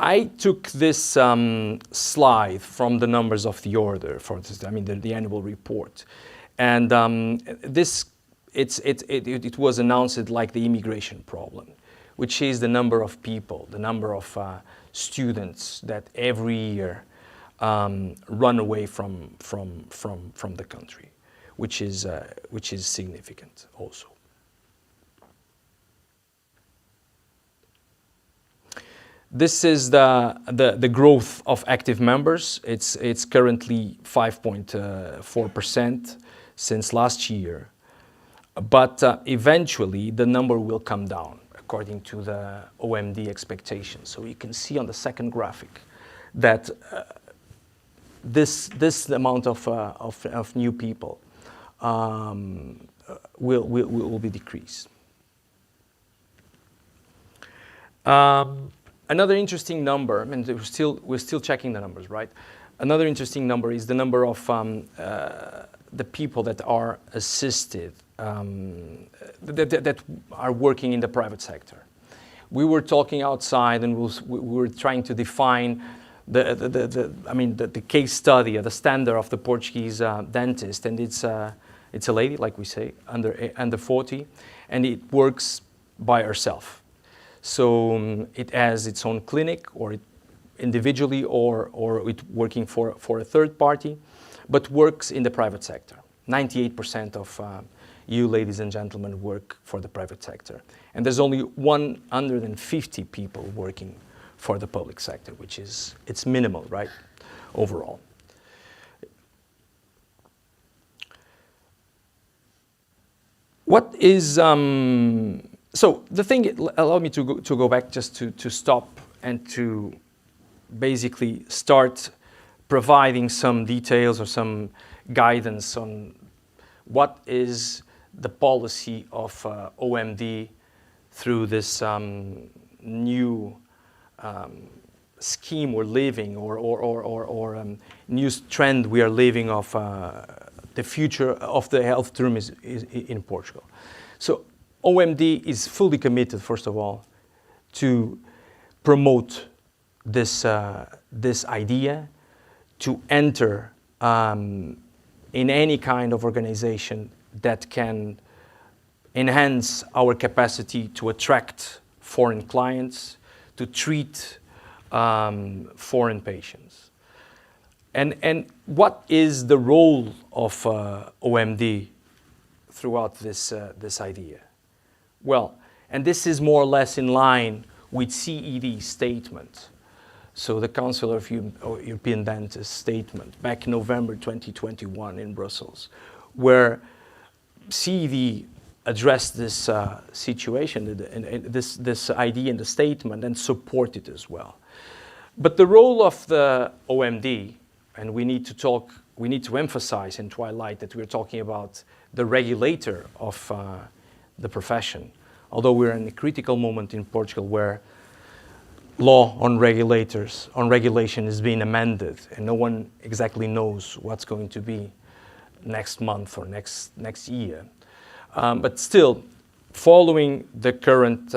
I took this slide from the numbers of the order for this, the annual report, and it was announced like the immigration problem, which is the number of people, the number of students that every year run away from the country, which is significant also. This is the growth of active members. It's currently 5.4% since last year, but eventually the number will come down according to the OMD expectations. So you can see on the second graphic that this amount of new people will be decreased. Another interesting number, we're still checking the numbers, right? Another interesting number is the number of the people that are assisted, that are working in the private sector. We were talking outside, and we were trying to define the case study, the standard of the Portuguese dentist, and it's a lady, like we say, under 40, and it works by herself. So it has its own clinic, or individually, or it working for a third party, but works in the private sector. 98% of you, ladies and gentlemen, work for the private sector. And there's only 150 people working for the public sector, which is, it's minimal, right, overall. What is, so the thing, allow me to go back just to stop and to basically start providing some details or some guidance on what is the policy of OMD through this new scheme we're living, or new trend we are living of the future of the health tourism is in Portugal. So OMD is fully committed, first of all, to promote this idea, to enter in any kind of organization that can enhance our capacity to attract foreign clients, to treat foreign patients. And what is the role of OMD throughout this idea? Well, and this is more or less in line with CED statement. So the Council of European Dentists statement back in November 2021 in Brussels, where CED addressed this situation and this idea in the statement and supported it as well. But the role of the OMD, and we need to emphasize and to highlight that we're talking about the regulator of the profession, although we're in a critical moment in Portugal where law on regulation is being amended, and no one exactly knows what's going to be next month or next year. But still, following the current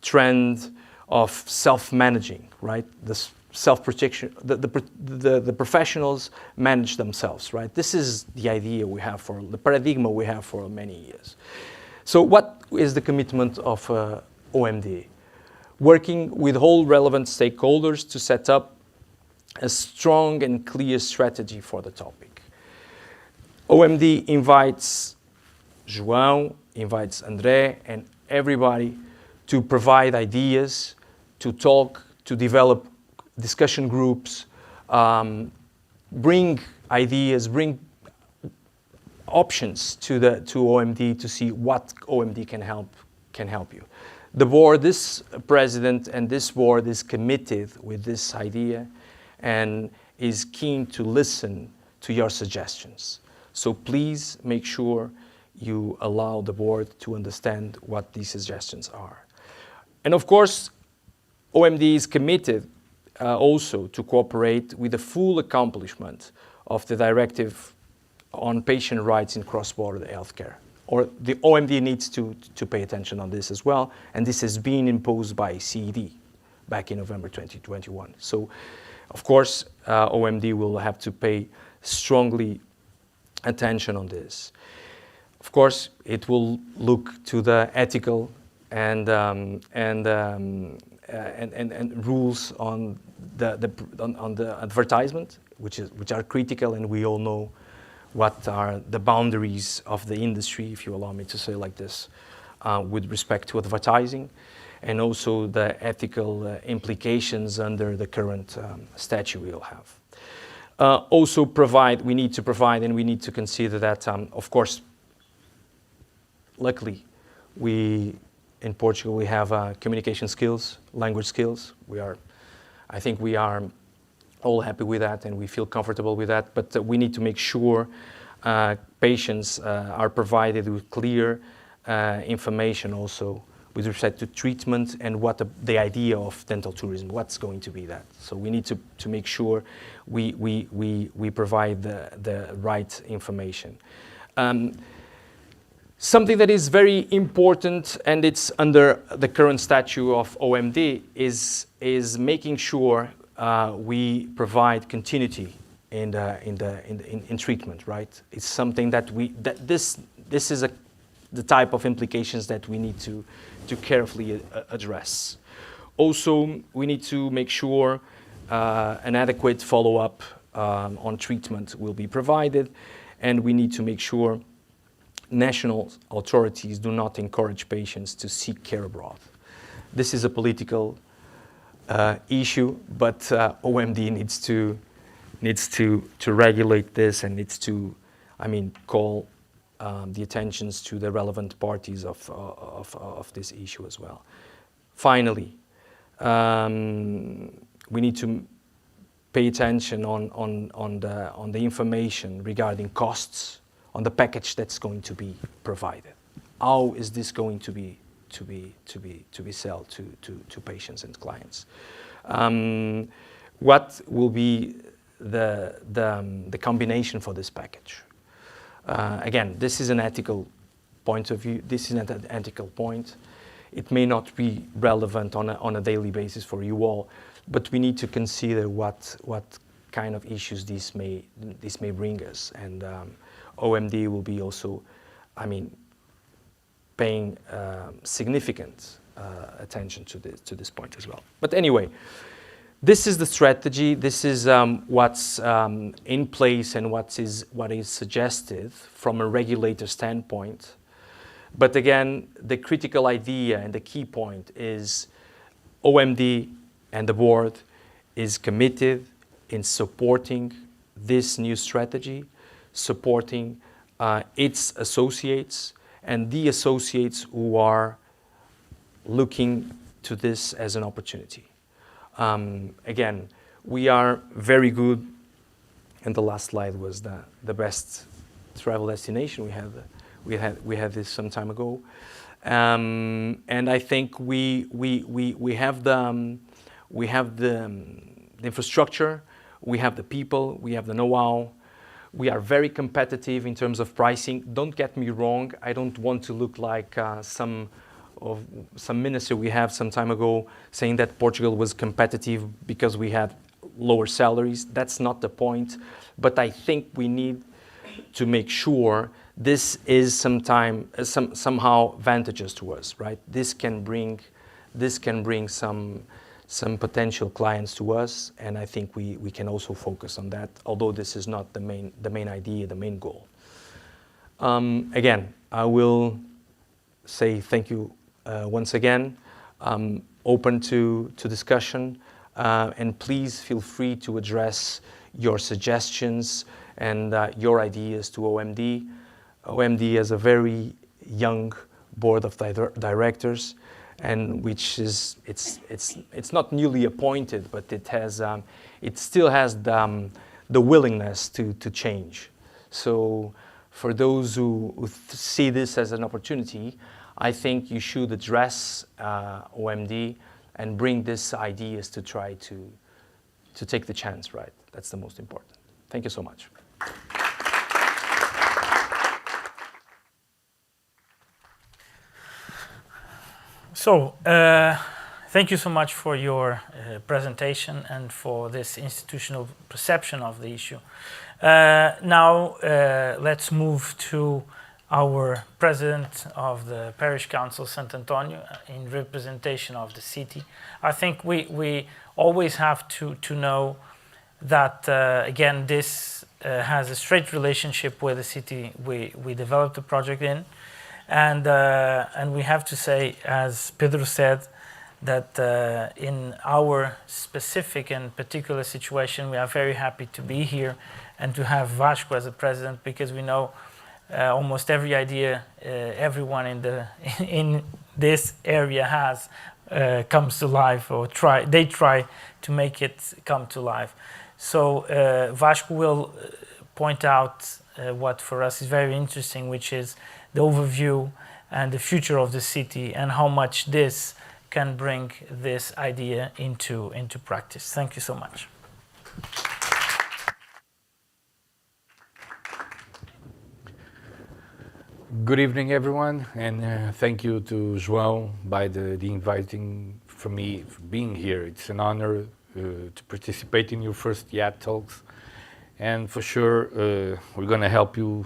trend of self-managing, right? The self-protection, the professionals manage themselves, right? This is the idea we have the paradigm we have for many years. So what is the commitment of OMD? Working with all relevant stakeholders to set up a strong and clear strategy for the topic. OMD invites João, invites André, and everybody to provide ideas, to talk, to develop discussion groups, bring ideas, bring options to OMD to see what OMD can help can help you. The board, this president and this board is committed with this idea and is keen to listen to your suggestions. So please make sure you allow the board to understand what these suggestions are. And of course, OMD is committed also to cooperate with the full accomplishment of the directive on patient rights in cross-border healthcare. Or the OMD needs to pay attention on this as well, and this has been imposed by CED back in November 2021. So, of course, OMD will have to pay strongly attention on this. Of course, it will look to the ethical and rules on the advertisement, which are critical, and we all know what are the boundaries of the industry, if you allow me to say like this, with respect to advertising, and also the ethical implications under the current statute we'll have. Also we need to provide and we need to consider that, of course, luckily, in Portugal, we have communication skills, language skills. I think we are all happy with that and we feel comfortable with that, but we need to make sure patients are provided with clear information also with respect to treatment and what the idea of dental tourism, what's going to be that. So we need to make sure we provide the right information. Something that is very important, and it's under the current statute of OMD, is making sure we provide continuity in treatment. Right? It's something that this is the type of implications that we need to carefully address. Also, we need to make sure an adequate follow-up on treatment will be provided, and we need to make sure national authorities do not encourage patients to seek care abroad. This is a political issue, but OMD needs to regulate this and needs to, call the attentions to the relevant parties of this issue as well. Finally, we need to pay attention on the information regarding costs on the package that's going to be provided. How is this going to be sold to patients and clients? What will be the combination for this package? Again, this is an ethical point of view. This is an ethical point. It may not be relevant on a daily basis for you all, but we need to consider what kind of issues this may bring us. And OMD will be also, paying significant attention to this point as well. But anyway, this is the strategy. This is what's in place and what is suggested from a regulator standpoint. But again, the critical idea and the key point is OMD and the board is committed in supporting this new strategy, supporting its associates and the associates who are looking to this as an opportunity. Again, we are very good, and the last slide was the best travel destination we had this some time ago, and I think we have the infrastructure, we have the people, we have the know-how. We are very competitive in terms of pricing. Don't get me wrong. I don't want to look like some minister we have some time ago saying that Portugal was competitive because we had lower salaries. That's not the point. But I think we need to make sure this is somehow advantageous to us, right? This can bring some potential clients to us, and I think we can also focus on that, although this is not the main idea, the main goal. Again, I will say thank you once again. Open to discussion, and please feel free to address your suggestions and your ideas to OMD. OMD is a very young board of directors, and which is it's not newly appointed, but it still has the willingness to change. So for those who see this as an opportunity, I think you should address OMD and bring these ideas to try to take the chance, right? That's the most important. Thank you so much. So, thank you so much for your presentation and for this institutional perception of the issue. Now, let's move to our president of the Parish Council, Santo António, in representation of the city. I think we always have to know that, again, this has a straight relationship with the city we developed the project in. And we have to say, as Pedro said, that in our specific and particular situation, we are very happy to be here and to have Vasco as a president, because we know almost every idea everyone in this area has comes to life, or they try to make it come to life. So Vasco will point out what for us is very interesting, which is the overview and the future of the city, and how much this can bring this idea into practice. Thank you so much. Good evening, everyone, and thank you to João by the inviting for me for being here. It's an honor to participate in your first IAD Talks, and for sure we're going to help you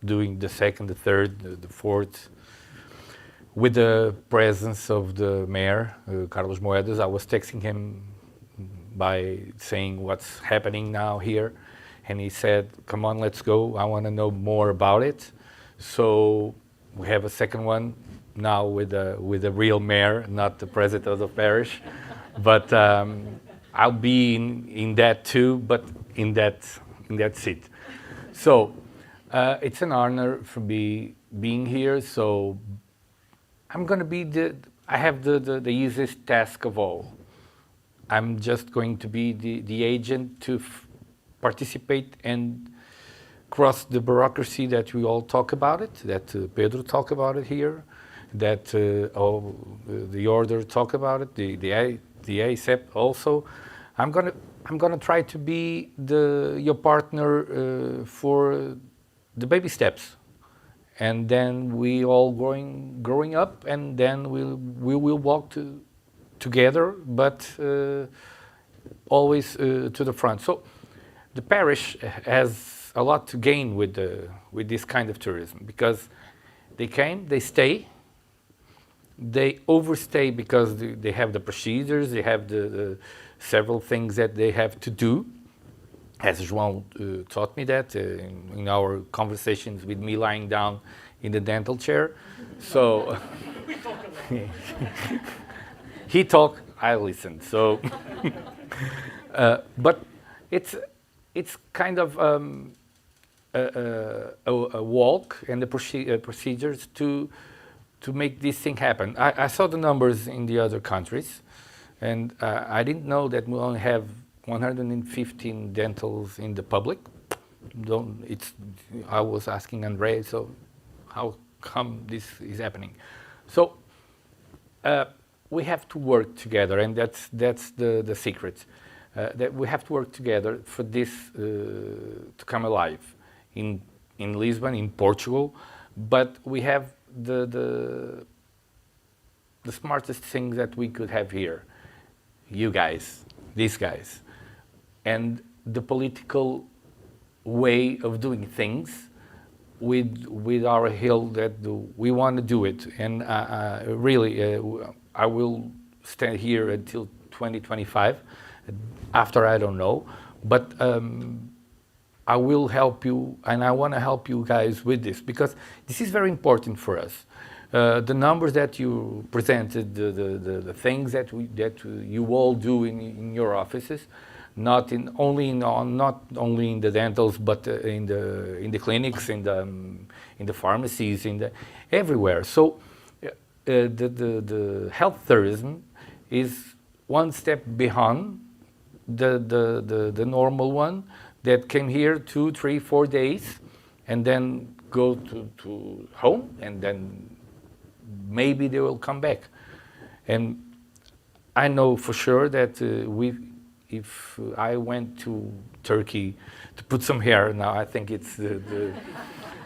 doing the second, the third, the fourth, with the presence of the mayor, Carlos Moedas. I was texting him by saying what's happening now here, and he said, come on, let's go. I want to know more about it. So we have a second one now with a real mayor, not the president of the parish. But I'll be in that too, but in that seat. So it's an honor for me being here. So I'm going to be I have the easiest task of all. I'm just going to be the agent to participate and cross the bureaucracy that we all talk about it, that Pedro talk about it here, that the order talk about it, the AICEP also. I'm gonna try to be your partner for the baby steps, and then we all growing up, and then we will walk together, but always to the front. So the parish has a lot to gain with this kind of tourism, because they came, they stay, they overstay because they have the procedures, they have the several things that they have to do, as João taught me that in our conversations with me lying down in the dental chair. So he talked, I listened. So, but it's kind of a walk and the procedures to make this thing happen. I saw the numbers in the other countries, and I didn't know that we only have 115 dentals in the public. I was asking André, so how come this is happening? So we have to work together, and that's the secret. That we have to work together for this to come alive in Lisbon, in Portugal, but we have the smartest thing that we could have here. You guys, these guys, and the political way of doing things with our hill that we want to do it. And really, I will stay here until 2025. After, I don't know, but I will help you, and I want to help you guys with this, because this is very important for us. The numbers that you presented, the things that you all do in your offices, not only in the dentals, but in the clinics, in the pharmacies, everywhere. So the health tourism is one step behind the normal one that came here 2, 3, 4 days and then go to home, and then maybe they will come back. And I know for sure that if I went to Turkey to put some hair now, I think it's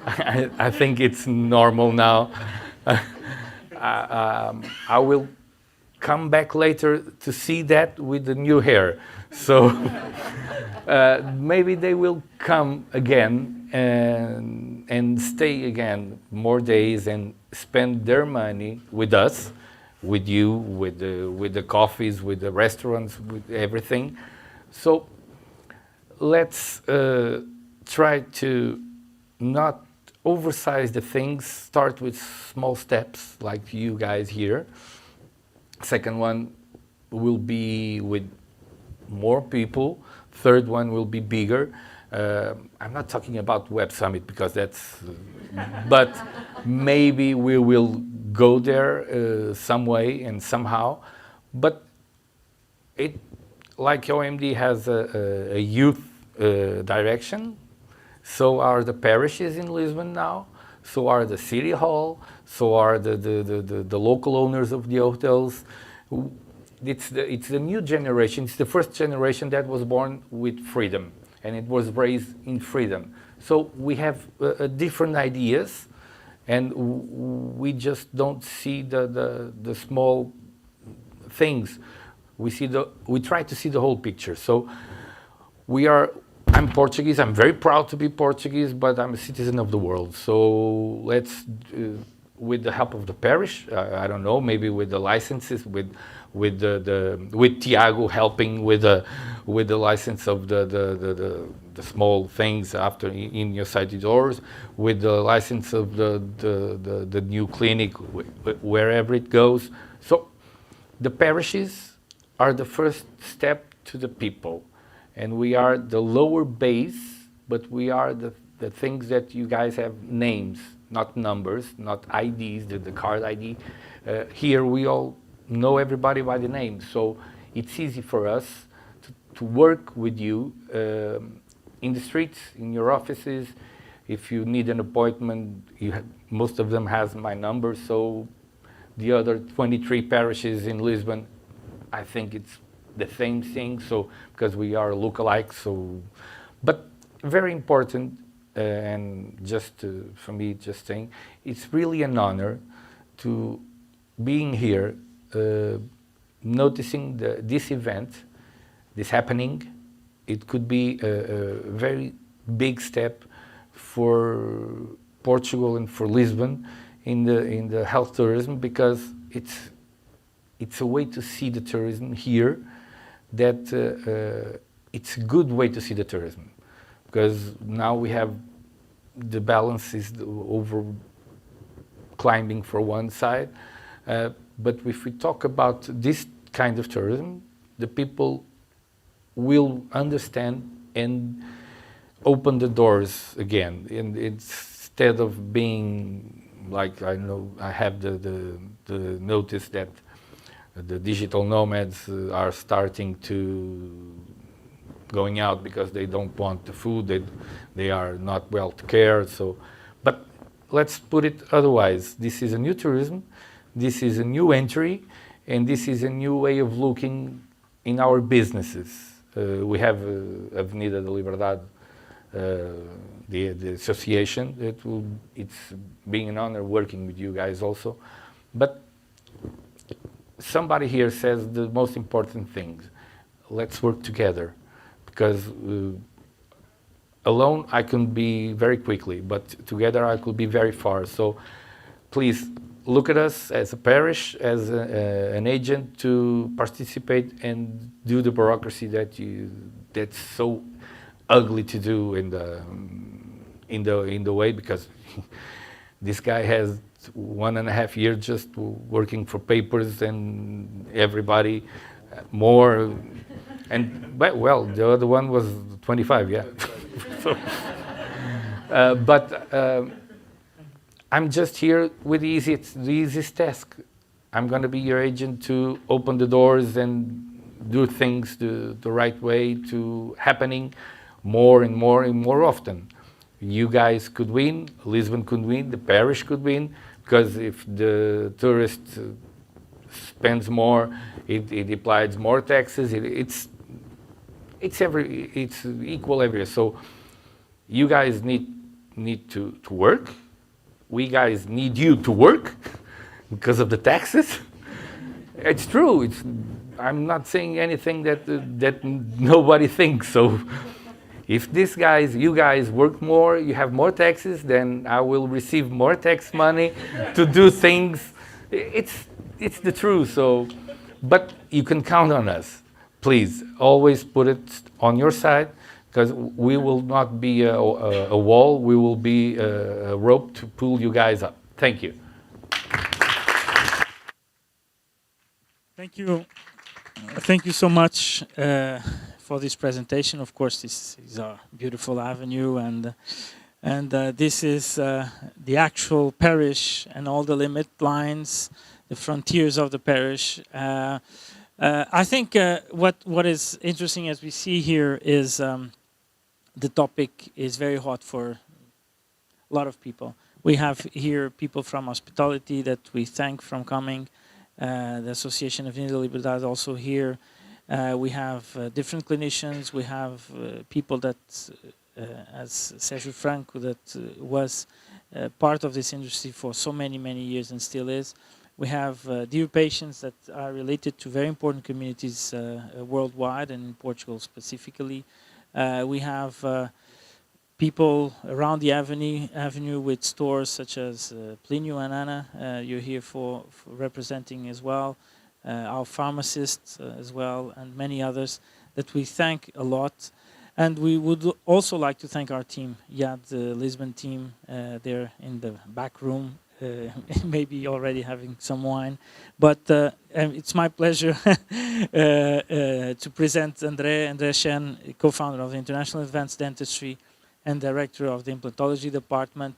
I think it's normal now. I will come back later to see that with the new hair. So maybe they will come again and stay again more days and spend their money with us, with you, with the coffees, with the restaurants, with everything. So let's try to not oversize the things. Start with small steps, like you guys here. Second one will be with more people. Third one will be bigger. I'm not talking about Web Summit because that's, but maybe we will go there some way and somehow. But it, like OMD has a youth direction, so are the parishes in Lisbon now, so are the city hall, so are the local owners of the hotels. It's the new generation. It's the first generation that was born with freedom, and it was raised in freedom. So we have different ideas, and we just don't see the small things. We try to see the whole picture. So I'm Portuguese. I'm very proud to be Portuguese, but I'm a citizen of the world. So let's, with the help of the parish, I don't know, maybe with the licenses, with Tiago helping with the license of the small things after in your side doors, with the license of the new clinic, wherever it goes. So the parishes are the first step to the people, and we are the lower base, but we are the things that you guys have names, not numbers, not IDs, the card ID. Here we all know everybody by the name, so it's easy for us to work with you in the streets, in your offices. If you need an appointment, most of them has my number, so the other 23 parishes in Lisbon, I think it's the same thing, so because we are lookalike. So, but very important, and just for me, just saying, it's really an honor to being here, noticing this event, this happening. It could be a very big step for Portugal and for Lisbon in the health tourism, because it's a way to see the tourism here, that it's a good way to see the tourism, because now we have the balance is over climbing for one side, but if we talk about this kind of tourism, the people will understand and open the doors again, and instead of being like, I know I have the notice that the digital nomads are starting to going out because they don't want the food, they are not well cared. So, but let's put it otherwise. This is a new tourism, this is a new entry, and this is a new way of looking in our businesses. We have Avenida da Liberdade, the association. It's being an honor working with you guys also. But somebody here says the most important things. Let's work together, because alone I can be very quickly, but together I could be very far. So please look at us as a parish, as an agent to participate and do the bureaucracy that's so ugly to do in the way, because this guy has 1.5 years just working for papers, and everybody more, and well, the other one was 25, yeah. So, but I'm just here with the easiest task. I'm going to be your agent to open the doors and do things the right way to happening more and more and more often. You guys could win, Lisbon could win, the parish could win, because if the tourist spends more, it applies more taxes. It's equal everywhere. So you guys need to work. We guys need you to work because of the taxes. It's true. I'm not saying anything that nobody thinks. So if you guys work more, you have more taxes, then I will receive more tax money to do things. It's the truth. So, but you can count on us. Please always put it on your side, because we will not be a wall. We will be a rope to pull you guys up. Thank you. Thank you. Thank you so much for this presentation. Of course, this is a beautiful avenue, and this is the actual parish and all the limit lines, the frontiers of the parish. I think what is interesting, as we see here, is the topic is very hot for a lot of people. We have here people from hospitality that we thank from coming. The Association of Inspira Liberdade also here. We have different clinicians. We have people that, as Sérgio Franco, that was part of this industry for so many years and still is. We have dear patients that are related to very important communities worldwide and in Portugal specifically. We have people around the avenue with stores such as Plinio and Anna, you're here for representing as well, our pharmacists as well, and many others that we thank a lot. And we would also like to thank our team, IAD, the Lisbon team, there in the back room, maybe already having some wine. But it's my pleasure to present André Chen, co-founder of the International Advanced Dentistry and director of the implantology department.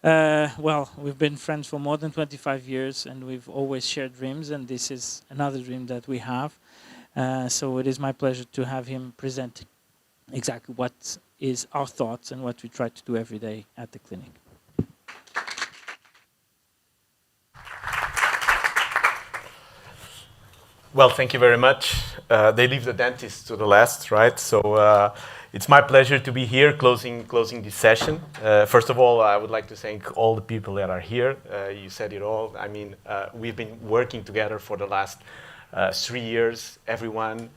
Well, we've been friends for more than 25 years, and we've always shared dreams, and this is another dream that we have. So it is my pleasure to have him present exactly what is our thoughts and what we try to do every day at the clinic. Well, thank you very much. They leave the dentist to the last, right? So it's my pleasure to be here closing this session. First of all, I would like to thank all the people that are here. You said it all. I mean, we've been working together for the last 3 years. Everyone,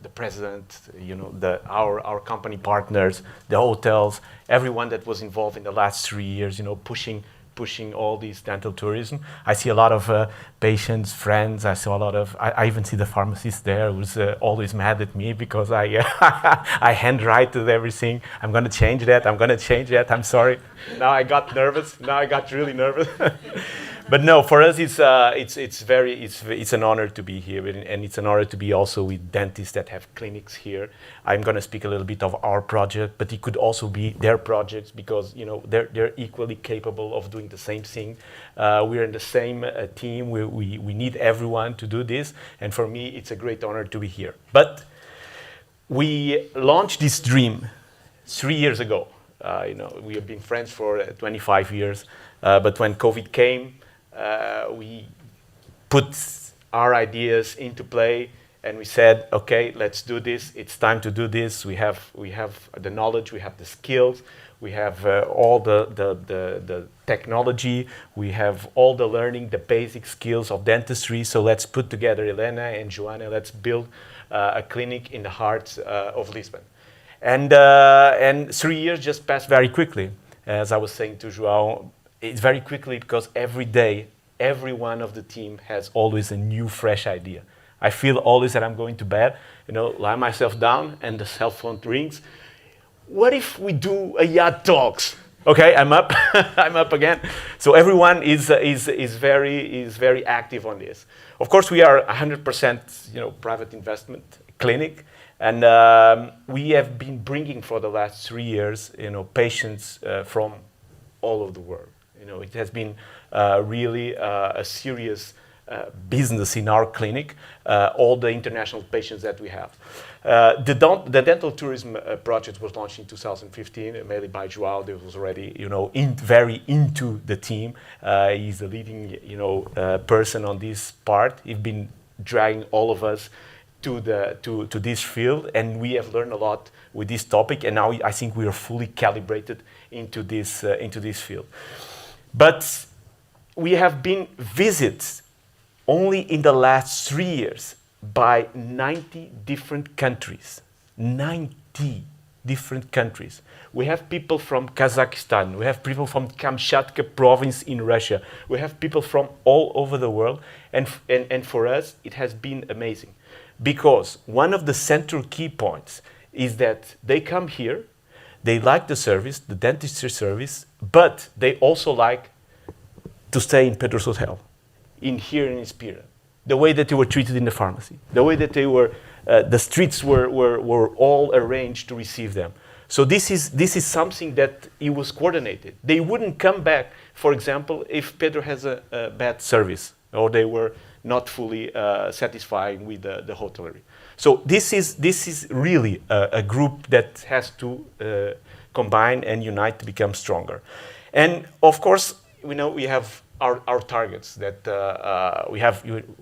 the president, you know, our company partners, the hotels, everyone that was involved in the last 3 years, you know, pushing all these dental tourism. I see a lot of patients, friends. I saw a lot of. I even see the pharmacist there who's always mad at me because I I handwrite everything. I'm gonna change that. I'm sorry. Now I got nervous. Now I got really nervous. But no, for us it's an honor to be here, and it's an honor to be also with dentists that have clinics here. I'm going to speak a little bit of our project, but it could also be their projects because you know they're equally capable of doing the same thing. We're in the same team. We need everyone to do this, and for me it's a great honor to be here. But we launched this dream 3 years ago. You know, we have been friends for 25 years, but when COVID came. We put our ideas into play and we said, okay, let's do this. It's time to do this. We have the knowledge, we have the skills, we have all the technology, we have all the learning, the basic skills of dentistry. So let's put together Elena and Joanna, let's build a clinic in the heart of Lisbon. And 3 years just passed very quickly. As I was saying to João, it's very quickly because every day, every one of the team has always a new, fresh idea. I feel always that I'm going to bed, you know, lie myself down and the cell phone rings. What if we do a IAD Talks? Okay, I'm up, I'm up again. So everyone is very active on this. Of course, we are 100%, you know, private investment clinic, and we have been bringing for the last 3 years, you know, patients from all over the world. You know, it has been really a serious business in our clinic, all the international patients that we have. The dental tourism project was launched in 2015, mainly by João. That was already, very into the team. He's the leading, person on this part. He's been dragging all of us to this field, and we have learned a lot with this topic. And now I think we are fully calibrated into this field. But we have been visited only in the last 3 years by 90 different countries. 90 different countries. We have people from Kazakhstan. We have people from Kamchatka province in Russia. We have people from all over the world. And for us, it has been amazing. Because one of the central key points is that they come here, they like the service, the dentistry service, but they also like to stay in Pedro's Hotel, here in Inspira. The way that they were treated in the pharmacy, the way that they were, the streets were all arranged to receive them. So this is something that it was coordinated. They wouldn't come back, for example, if Pedro has a bad service or they were not fully satisfying with the hotelry. So this is really a group that has to combine and unite to become stronger. And of course, we have our targets that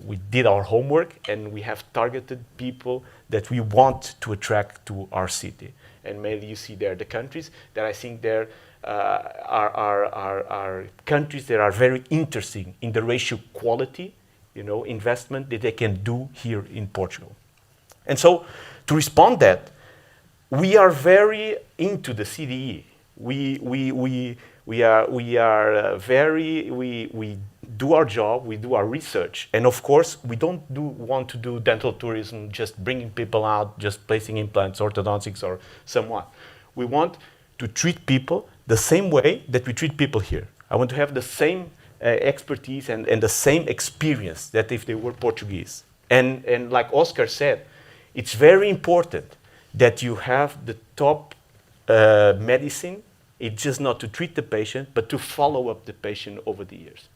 we did our homework, and we have targeted people that we want to attract to our city. And mainly you see there the countries that I think there are countries that are very interesting in the ratio quality, investment that they can do here in Portugal. And so to respond that, we are very into the CDE. We do our job, we do our research, and of course we don't want to do dental tourism, just bringing people out, just placing implants, orthodontics, or somewhat. We want to treat people the same way that we treat people here. I want to have the same expertise and the same experience that if they were Portuguese. And like Óscar said, it's very important that you have the top medicine. It's just not to treat the patient, but to follow up the patient over the years.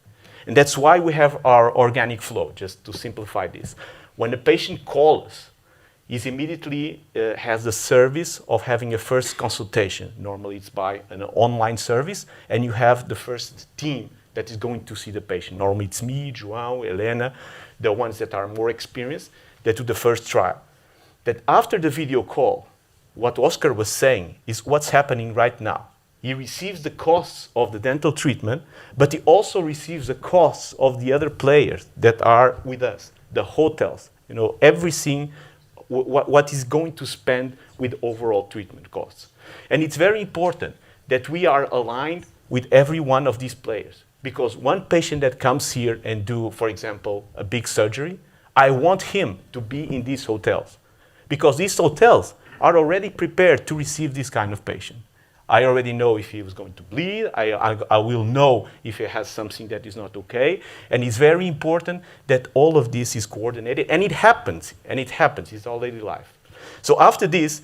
And that's why we have our organic flow, just to simplify this. When a patient calls us, he immediately has the service of having a first consultation. Normally it's by an online service, and you have the first team that is going to see the patient. Normally it's me, João, Helena, the ones that are more experienced, that do the first trial. That after the video call, what Óscar was saying is what's happening right now. He receives the costs of the dental treatment, but he also receives the costs of the other players that are with us, the hotels, everything, what is going to spend with overall treatment costs. And it's very important that we are aligned with every one of these players, because one patient that comes here and do, for example, a big surgery, I want him to be in these hotels, because these hotels are already prepared to receive this kind of patient. I already know if he was going to bleed. I will know if he has something that is not okay. And it's very important that all of this is coordinated. And it happens. It's already live. So after this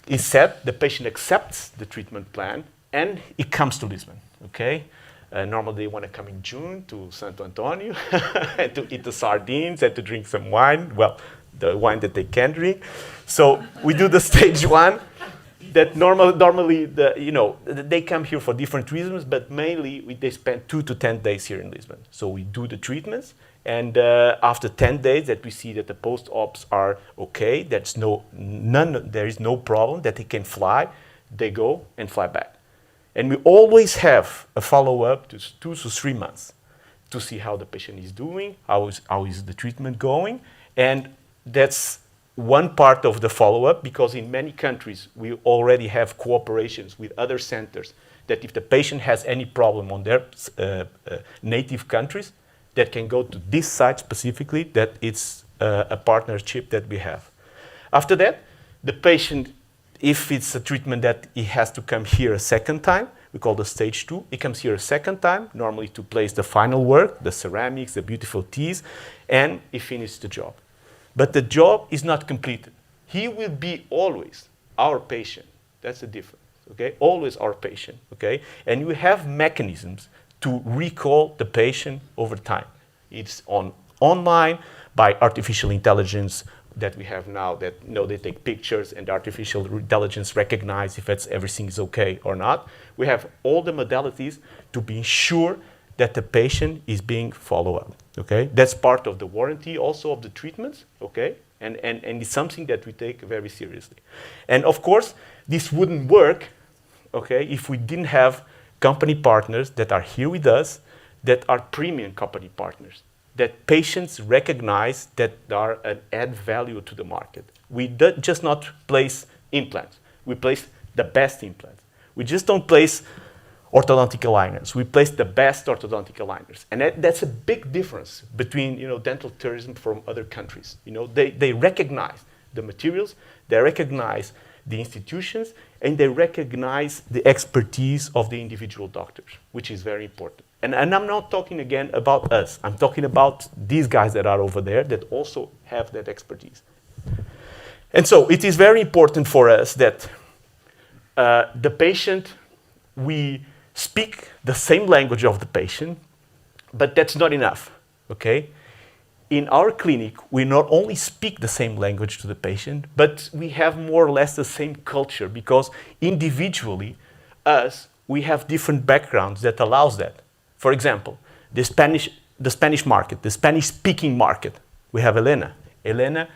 is set, the patient accepts the treatment plan, and it comes to Lisbon. Okay? Normally they want to come in June to Santo António and to eat the sardines and to drink some wine. Well, the wine that they can drink. So we do the stage one. That normally they come here for different reasons, but mainly they spend 2 to 10 days here in Lisbon. So we do the treatments, and after 10 days that we see that the post-ops are okay, there is no problem, that they can fly, they go and fly back. And we always have a follow-up to 2 to 3 months to see how the patient is doing, how is the treatment going, and that's one part of the follow-up, because in many countries we already have cooperations with other centers that if the patient has any problem on their native countries, that can go to this site specifically, that it's a partnership that we have. After that, the patient, if it's a treatment that he has to come here a second time, we call the stage 2, he comes here a second time, normally to place the final work, the ceramics, the beautiful teeth, and he finishes the job. But the job is not completed. He will be always our patient. That's the difference, okay? Always our patient, okay? And we have mechanisms to recall the patient over time. It's on online, by artificial intelligence that we have now that they take pictures and artificial intelligence recognize if everything is okay or not. We have all the modalities to be sure that the patient is being followed up, okay? That's part of the warranty also of the treatments, okay? And it's something that we take very seriously. And of course, this wouldn't work, okay, if we didn't have company partners that are here with us that are premium company partners, that patients recognize that they are an add value to the market. We just not place implants. We place the best implants. We just don't place orthodontic aligners. We place the best orthodontic aligners. And that's a big difference between dental tourism from other countries. They recognize the materials, they recognize the institutions, and they recognize the expertise of the individual doctors, which is very important. And I'm not talking again about us. I'm talking about these guys that are over there that also have that expertise. And so it is very important for us that the patient, we speak the same language of the patient, but that's not enough, okay? In our clinic, we not only speak the same language to the patient, but we have more or less the same culture because individually, we have different backgrounds that allows that. For example, the Spanish market, the Spanish-speaking market, we have Elena. Elena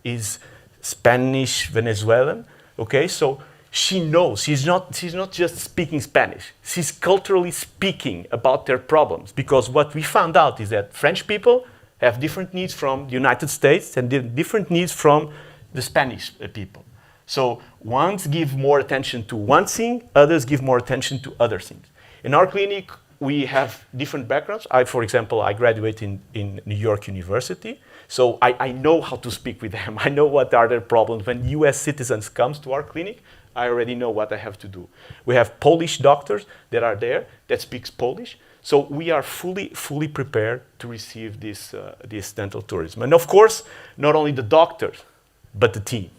is Spanish Venezuelan, okay? So she knows, she's not just speaking Spanish, she's culturally speaking about their problems because what we found out is that French people have different needs from the United States and different needs from the Spanish people. So ones give more attention to one thing, others give more attention to other things. In our clinic, we have different backgrounds. For example, I graduated in New York University, so I know how to speak with them. I know what are their problems. When US citizens come to our clinic, I already know what I have to do. We have Polish doctors that are there that speaks Polish. So we are fully prepared to receive this dental tourism. And of course, not only the doctors, but the team.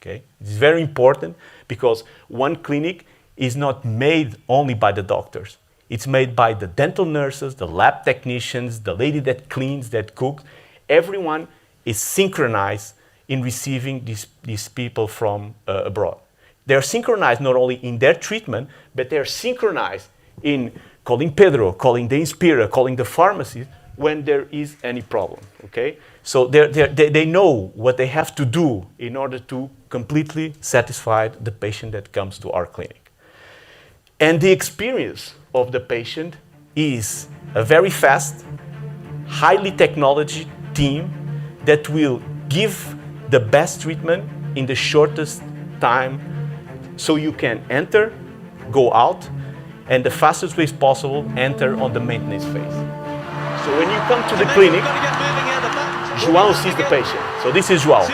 Okay? It's very important because one clinic is not made only by the doctors. It's made by the dental nurses, the lab technicians, the lady that cleans, that cooks. Everyone is synchronized in receiving these people from abroad. They're synchronized not only in their treatment, but they're synchronized in calling Pedro, calling the Inspira, calling the pharmacy when there is any problem, okay? So they know what they have to do in order to completely satisfy the patient that comes to our clinic. And the experience of the patient is a very fast, highly technology team that will give the best treatment in the shortest time so you can enter, go out, and the fastest way possible, enter on the maintenance phase. So when you come to the clinic, João sees the patient. So this is João.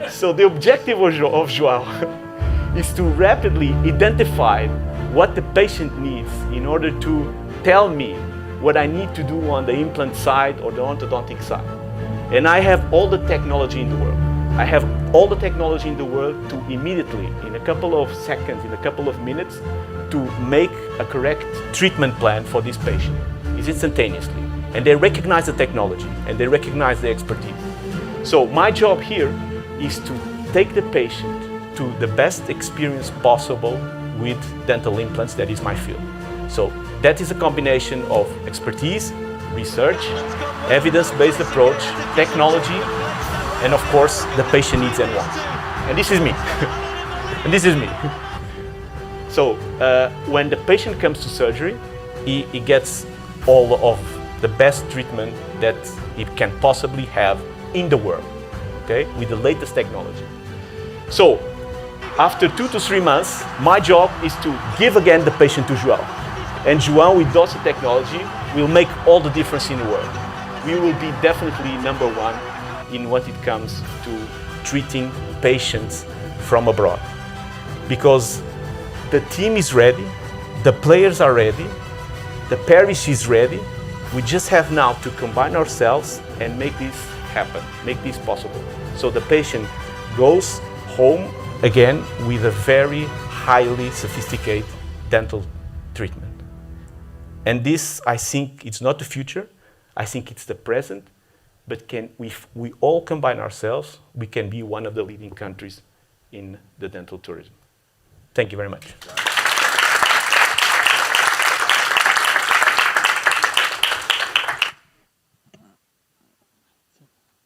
So the objective of João is to rapidly identify what the patient needs in order to tell me what I need to do on the implant side or the orthodontic side. And I have all the technology in the world. I have all the technology in the world to immediately, in a couple of seconds, in a couple of minutes, to make a correct treatment plan for this patient. It's instantaneously. And they recognize the technology and they recognize the expertise. So my job here is to take the patient to the best experience possible with dental implants. That is my field. So that is a combination of expertise, research, evidence-based approach, technology, and of course the patient needs and wants. And this is me. And this is me. So when the patient comes to surgery, he gets all of the best treatment that it can possibly have in the world, okay, with the latest technology. So after 2 to 3 months, my job is to give again the patient to João. And João, with DOSA technology, will make all the difference in the world. We will be definitely number one in what it comes to treating patients from abroad. Because the team is ready, the players are ready, the parish is ready. We just have now to combine ourselves and make this happen, make this possible. So the patient goes home again with a very highly sophisticated dental treatment. And this, I think, it's not the future. I think it's the present, but if we all combine ourselves, we can be one of the leading countries in the dental tourism. Thank you very much.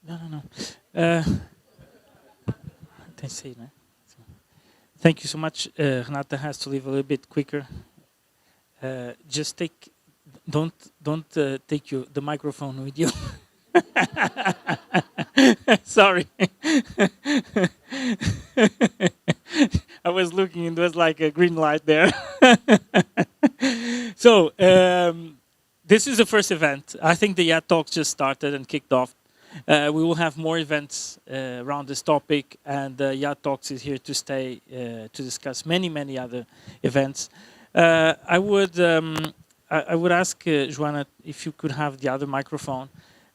No. They say, no? Thank you so much. Renata has to leave a little bit quicker. Just don't take the microphone with you. Sorry. I was looking and there was like a green light there. So, this is the first event. I think the IAD Talks just started and kicked off. We will have more events around this topic, and IAD Talks is here to stay to discuss many other events. I would ask Joanna if you could have the other microphone.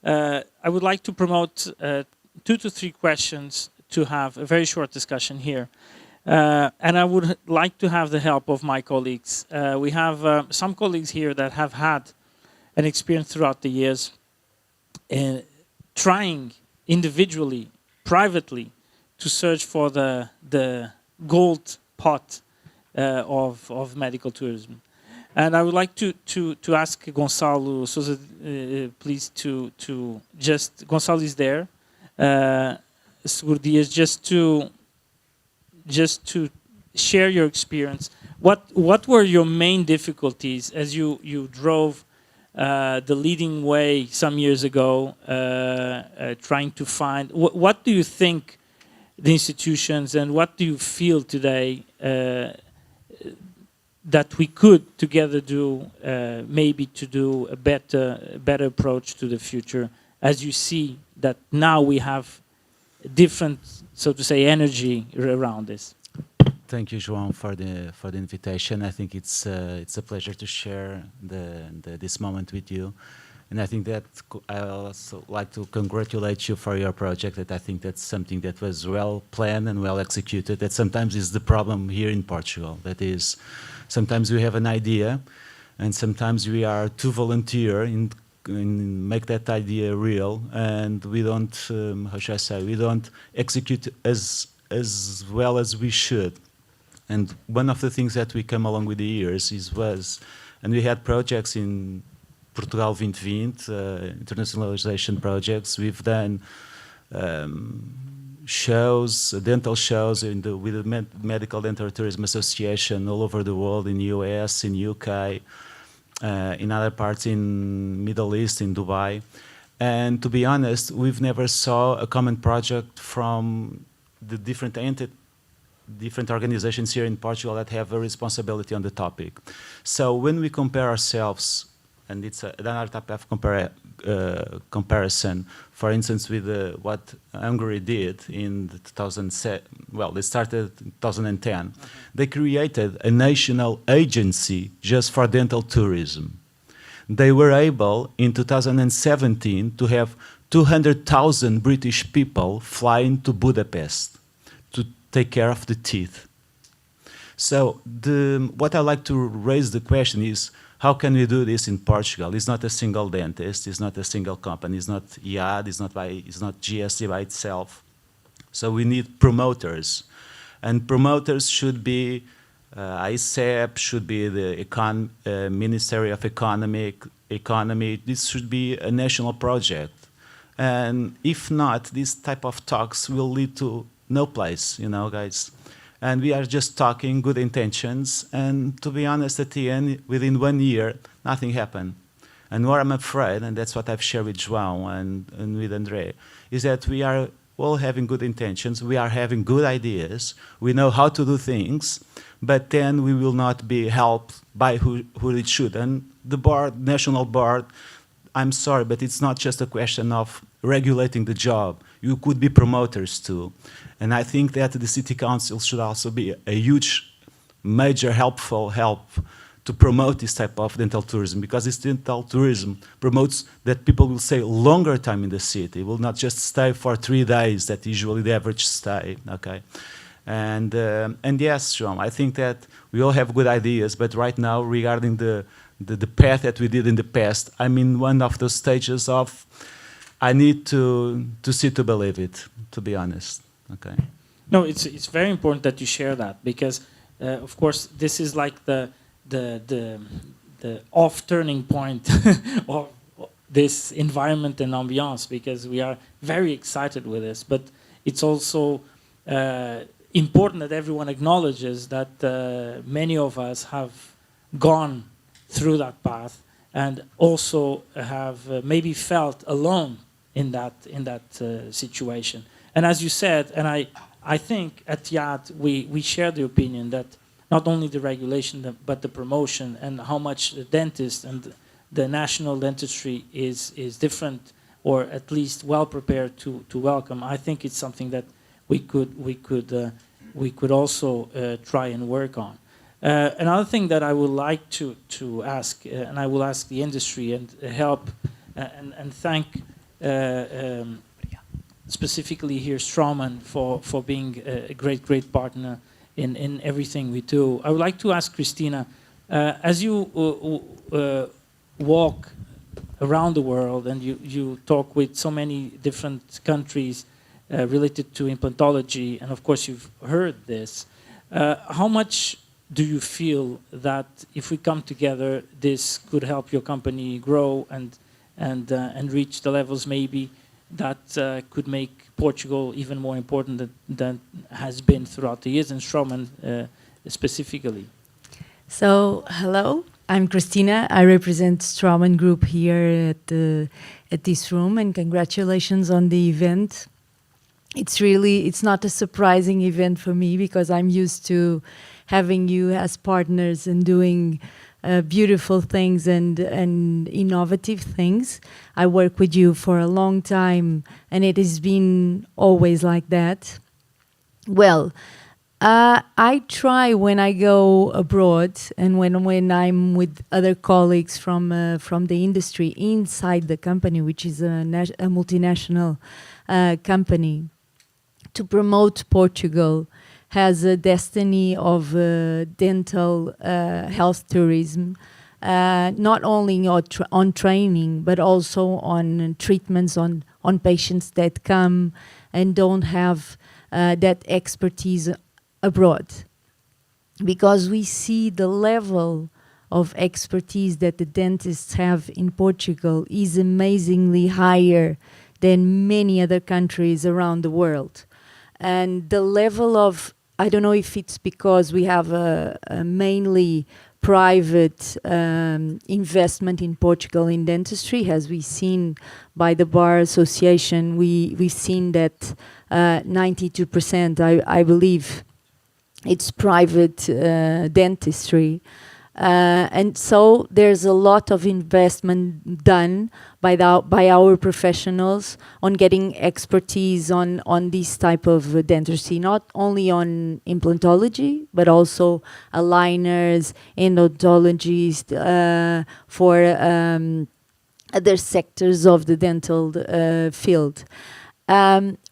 I would like to promote 2 to 3 questions to have a very short discussion here. And I would like to have the help of my colleagues. We have some colleagues here that have had an experience throughout the years in trying individually, privately, to search for the gold pot of medical tourism. And I would like to ask Gonçalo Sousa, please, to just, Gonçalo is there, Seguro Dias, just to share your experience. What were your main difficulties as you drove the leading way some years ago, trying to find, what do you think the institutions and what do you feel today that we could together do, maybe to do a better approach to the future, as you see that now we have different, so to say, energy around this? Thank you, João, for the invitation. I think it's a pleasure to share this moment with you, and I think that I also like to congratulate you for your project. That I think that's something that was well planned and well executed. That sometimes is the problem here in Portugal. That is, sometimes we have an idea, and sometimes we are too volunteer in make that idea real, and we don't, how should I say, we don't execute as well as we should. And one of the things that we come along with the years and we had projects in Portugal 2020, internationalization projects. We've done shows, dental shows with the Medical Dental Tourism Association all over the world, in US, in UK, in other parts in Middle East, in Dubai. And to be honest, we've never saw a common project from the different organizations here in Portugal that have a responsibility on the topic. So when we compare ourselves, and it's another type of comparison, for instance, with what Hungary did in 2007, well, they started in 2010. They created a national agency just for dental tourism. They were able, in 2017, to have 200,000 British people flying to Budapest to take care of the teeth. So what I like to raise the question is, how can we do this in Portugal? It's not a single dentist, it's not a single company, it's not IAD, it's not GST by itself. So we need promoters. And promoters should be AICEP, should be the Ministry of Economy. This should be a national project. And if not, this type of talks will lead to no place, guys. And we are just talking good intentions, and to be honest, at the end, within 1 year, nothing happened. And what I'm afraid, and that's what I've shared with João and with André, is that we are all having good intentions, we are having good ideas, we know how to do things, but then we will not be helped by who it should. And the board, national board, I'm sorry, but it's not just a question of regulating the job. You could be promoters too. And I think that the City Council should also be a huge, major help to promote this type of dental tourism, because this dental tourism promotes that people will stay longer time in the city, will not just stay for 3 days, that usually the average stay, okay? And yes, João, I think that we all have good ideas, but right now, regarding the path that we did in the past, I'm in one of those stages of I need to see to believe it, to be honest. Okay. No, it's very important that you share that, because of course this is like the off turning point of this environment and ambiance, because we are very excited with this, but it's also important that everyone acknowledges that many of us have gone through that path and also have maybe felt alone in that situation. And as you said, and I think at IAD we share the opinion that not only the regulation but the promotion and how much the dentist and the national dentistry is different, or at least well prepared to welcome. I think it's something that we could also try and work on. Another thing that I would like to ask, and I will ask the industry and help and thank specifically here Straumann for being a great partner in everything we do. I would like to ask Christina, as you walk around the world and you talk with so many different countries related to implantology, and of course you've heard this, how much do you feel that if we come together, this could help your company grow and reach the levels maybe that could make Portugal even more important than has been throughout the years, and Straumann specifically? So, hello, I'm Christina. I represent Straumann Group here at this room, and congratulations on the event. It's not a surprising event for me, because I'm used to having you as partners and doing beautiful things and innovative things. I work with you for a long time, and it has been always like that. Well, I try when I go abroad and when I'm with other colleagues from the industry inside the company, which is a multinational company, to promote Portugal has a destiny of dental health tourism, not only on training, but also on treatments on patients that come and don't have that expertise abroad. Because we see the level of expertise that the dentists have in Portugal is amazingly higher than many other countries around the world. And the level of, I don't know if it's because we have a mainly private investment in Portugal in dentistry, as we've seen by the Bar Association. We've seen that 92%, I believe, it's private dentistry. And so there's a lot of investment done by our professionals on getting expertise on this type of dentistry, not only on implantology, but also aligners, endodontologists, for other sectors of the dental field.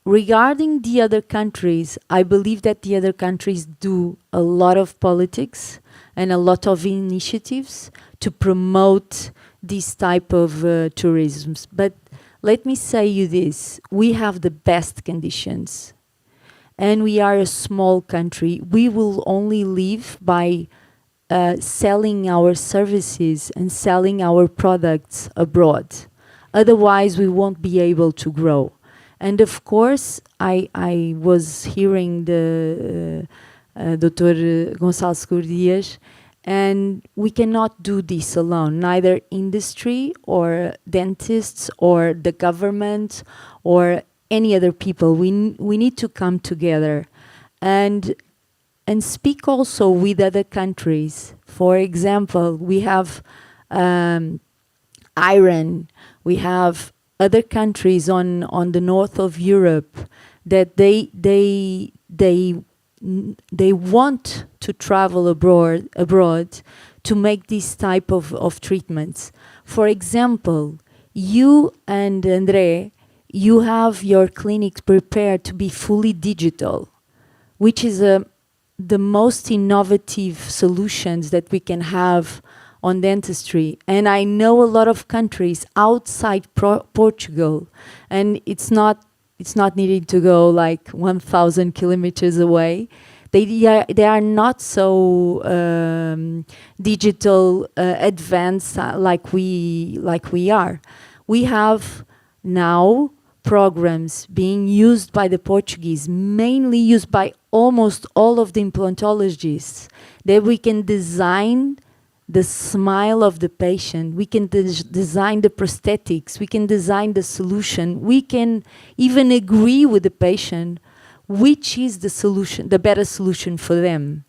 Regarding the other countries, I believe that the other countries do a lot of politics and a lot of initiatives to promote this type of tourism. But let me say you this, we have the best conditions and we are a small country. We will only live by selling our services and selling our products abroad. Otherwise, we won't be able to grow. And of course, I was hearing the Dr. Gonçalo Seguro Dias, and we cannot do this alone, neither industry or dentists or the government or any other people. We need to come together and speak also with other countries. For example, we have Iran, we have other countries on the north of Europe that they want to travel abroad to make this type of treatments. For example, you and André, you have your clinics prepared to be fully digital. which is the most innovative solutions that we can have on dentistry. And I know a lot of countries outside Portugal, and it's not needing to go like 1,000 kilometers away. They are not so digital advanced like we are. We have now programs being used by the Portuguese, mainly used by almost all of the implantologists, that we can design the smile of the patient, we can design the prosthetics, we can design the solution, we can even agree with the patient which is the solution, the better solution for them.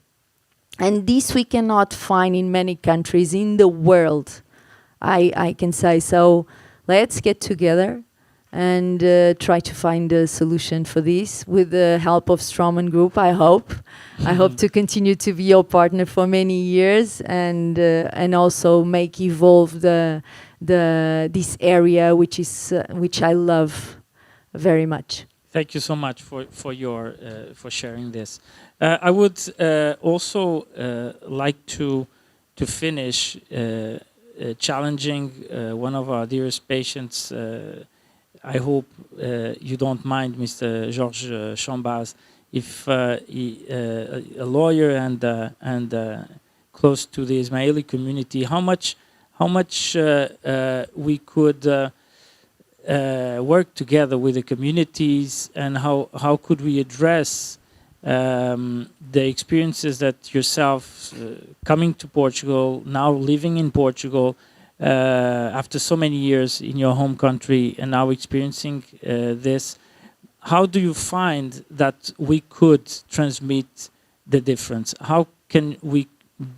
And this we cannot find in many countries in the world, I can say. So let's get together and try to find a solution for this with the help of Straumann Group, I hope. I hope to continue to be your partner for many years and also make evolve this area, which I love very much. Thank you so much for sharing this. I would also like to finish challenging one of our dearest patients. I hope you don't mind, Mr. Georges Chambaz, if a lawyer and close to the Ismaili community, how much we could work together with the communities, and how could we address the experiences that yourself coming to Portugal, now living in Portugal, after so many years in your home country and now experiencing this, how do you find that we could transmit the difference? How can we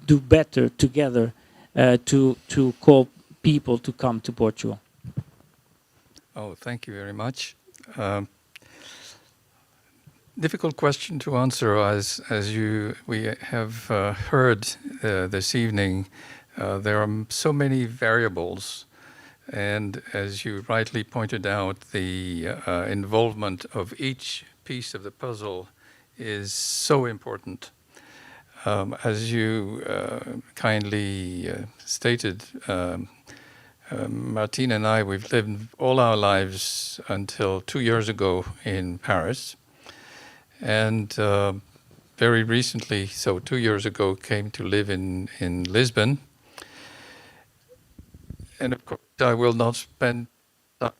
do better together to call people to come to Portugal? Oh, thank you very much. Difficult question to answer, as we have heard this evening. There are so many variables, and as you rightly pointed out, the involvement of each piece of the puzzle is so important. As you kindly stated, Martine and I, we've lived all our lives until 2 years ago in Paris, and very recently, so 2 years ago, came to live in Lisbon. And of course, I will not spend time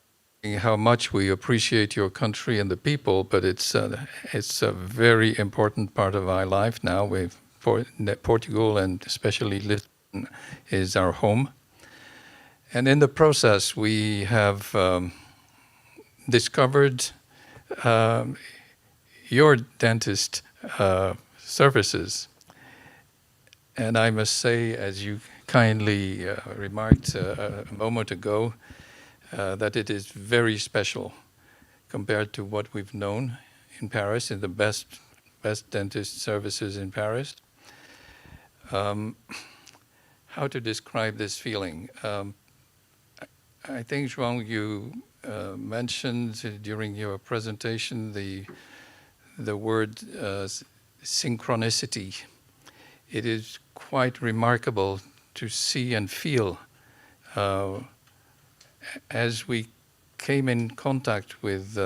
saying how much we appreciate your country and the people, but it's a very important part of our life now. Portugal, and especially Lisbon, is our home. And in the process, we have discovered your dentist services. And I must say, as you kindly remarked a moment ago, that it is very special compared to what we've known in Paris, in the best dentist services in Paris. How to describe this feeling? I think, João, you mentioned during your presentation the word synchronicity. It is quite remarkable to see and feel as we came in contact with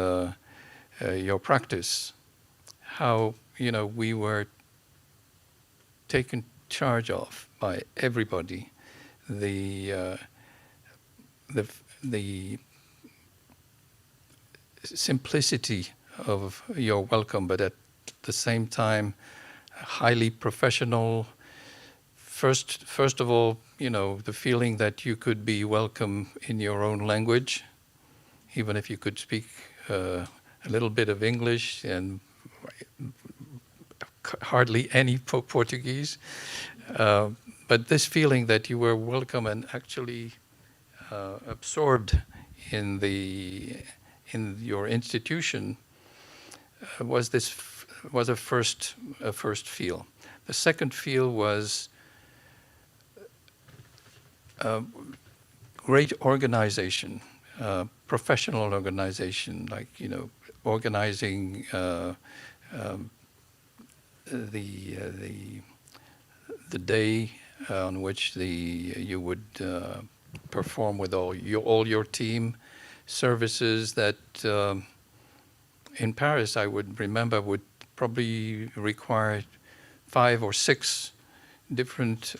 your practice, how we were taken charge of by everybody. The simplicity of your welcome, but at the same time, highly professional. First of all, the feeling that you could be welcome in your own language, even if you could speak a little bit of English and hardly any Portuguese. But this feeling that you were welcome and actually absorbed in your institution was a first feel. The second feel was great organization, professional organization, like organizing the day on which you would perform with all your team services that in Paris I would remember would probably require 5 or 6 different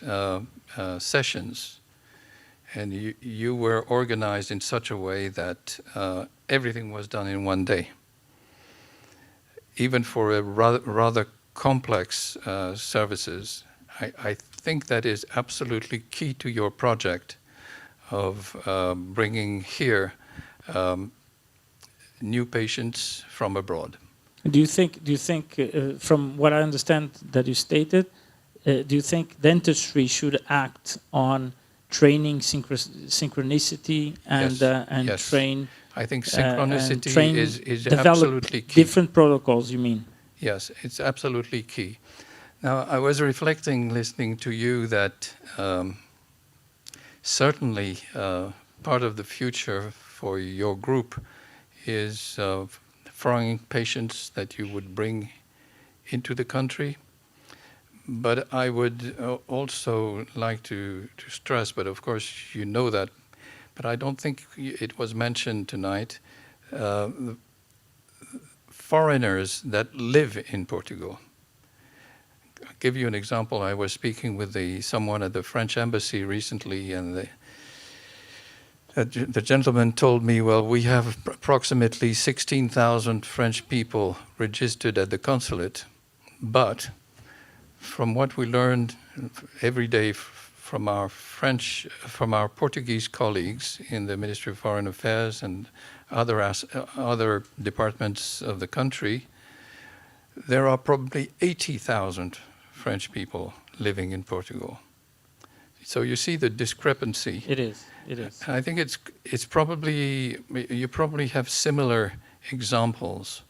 sessions, and you were organized in such a way that everything was done in one day. Even for a rather complex services, I think that is absolutely key to your project of bringing here new patients from abroad. Do you think, from what I understand that you stated, do you think dentistry should act on training synchronicity and Yes. train? I think synchronicity is develop absolutely key. Different protocols, you mean? Yes, it's absolutely key. Now, I was reflecting, listening to you, that certainly part of the future for your group is foreign patients that you would bring into the country. But I would also like to stress, but of course you know that, but I don't think it was mentioned tonight, foreigners that live in Portugal. I'll give you an example. I was speaking with someone at the French embassy recently, and the gentleman told me, well, we have approximately 16,000 French people registered at the consulate, but from what we learned every day from our Portuguese colleagues in the Ministry of Foreign Affairs and other departments of the country, there are probably 80,000 French people living in Portugal. So you see the discrepancy. It is. I think it's probably, you probably have similar examples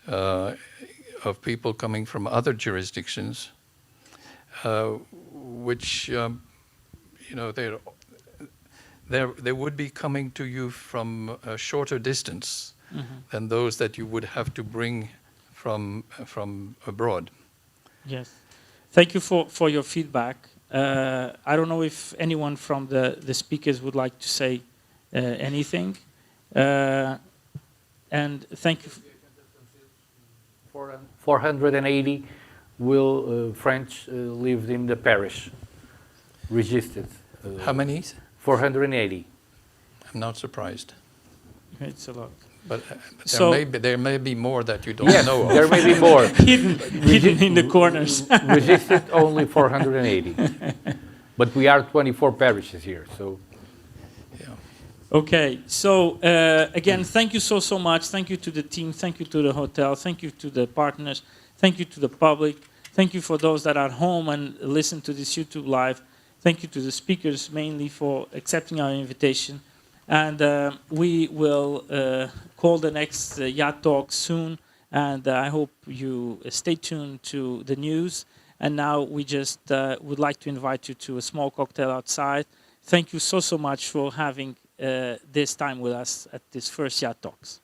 of people coming from other jurisdictions, which they would be coming to you from a shorter distance than those that you would have to bring from abroad. Yes. Thank you for your feedback. I don't know if anyone from the speakers would like to say anything. And thank you. 480 will French lived in the parish, registered. How many? 480. I'm not surprised. It's a lot. But So- there may be more that you don't Yes, know of. there may be more. hidden in the corners. Registered only 480. But we are 24 parishes here, so. Okay, so again, thank you so much. Thank you to the team. Thank you to the hotel. Thank you to the partners. Thank you to the public. Thank you for those that are home and listen to this YouTube live. Thank you to the speakers mainly for accepting our invitation. And we will call the next IAD Talks soon. And I hope you stay tuned to the news. And now we just would like to invite you to a small cocktail outside. Thank you so much for having this time with us at this first IAD Talks.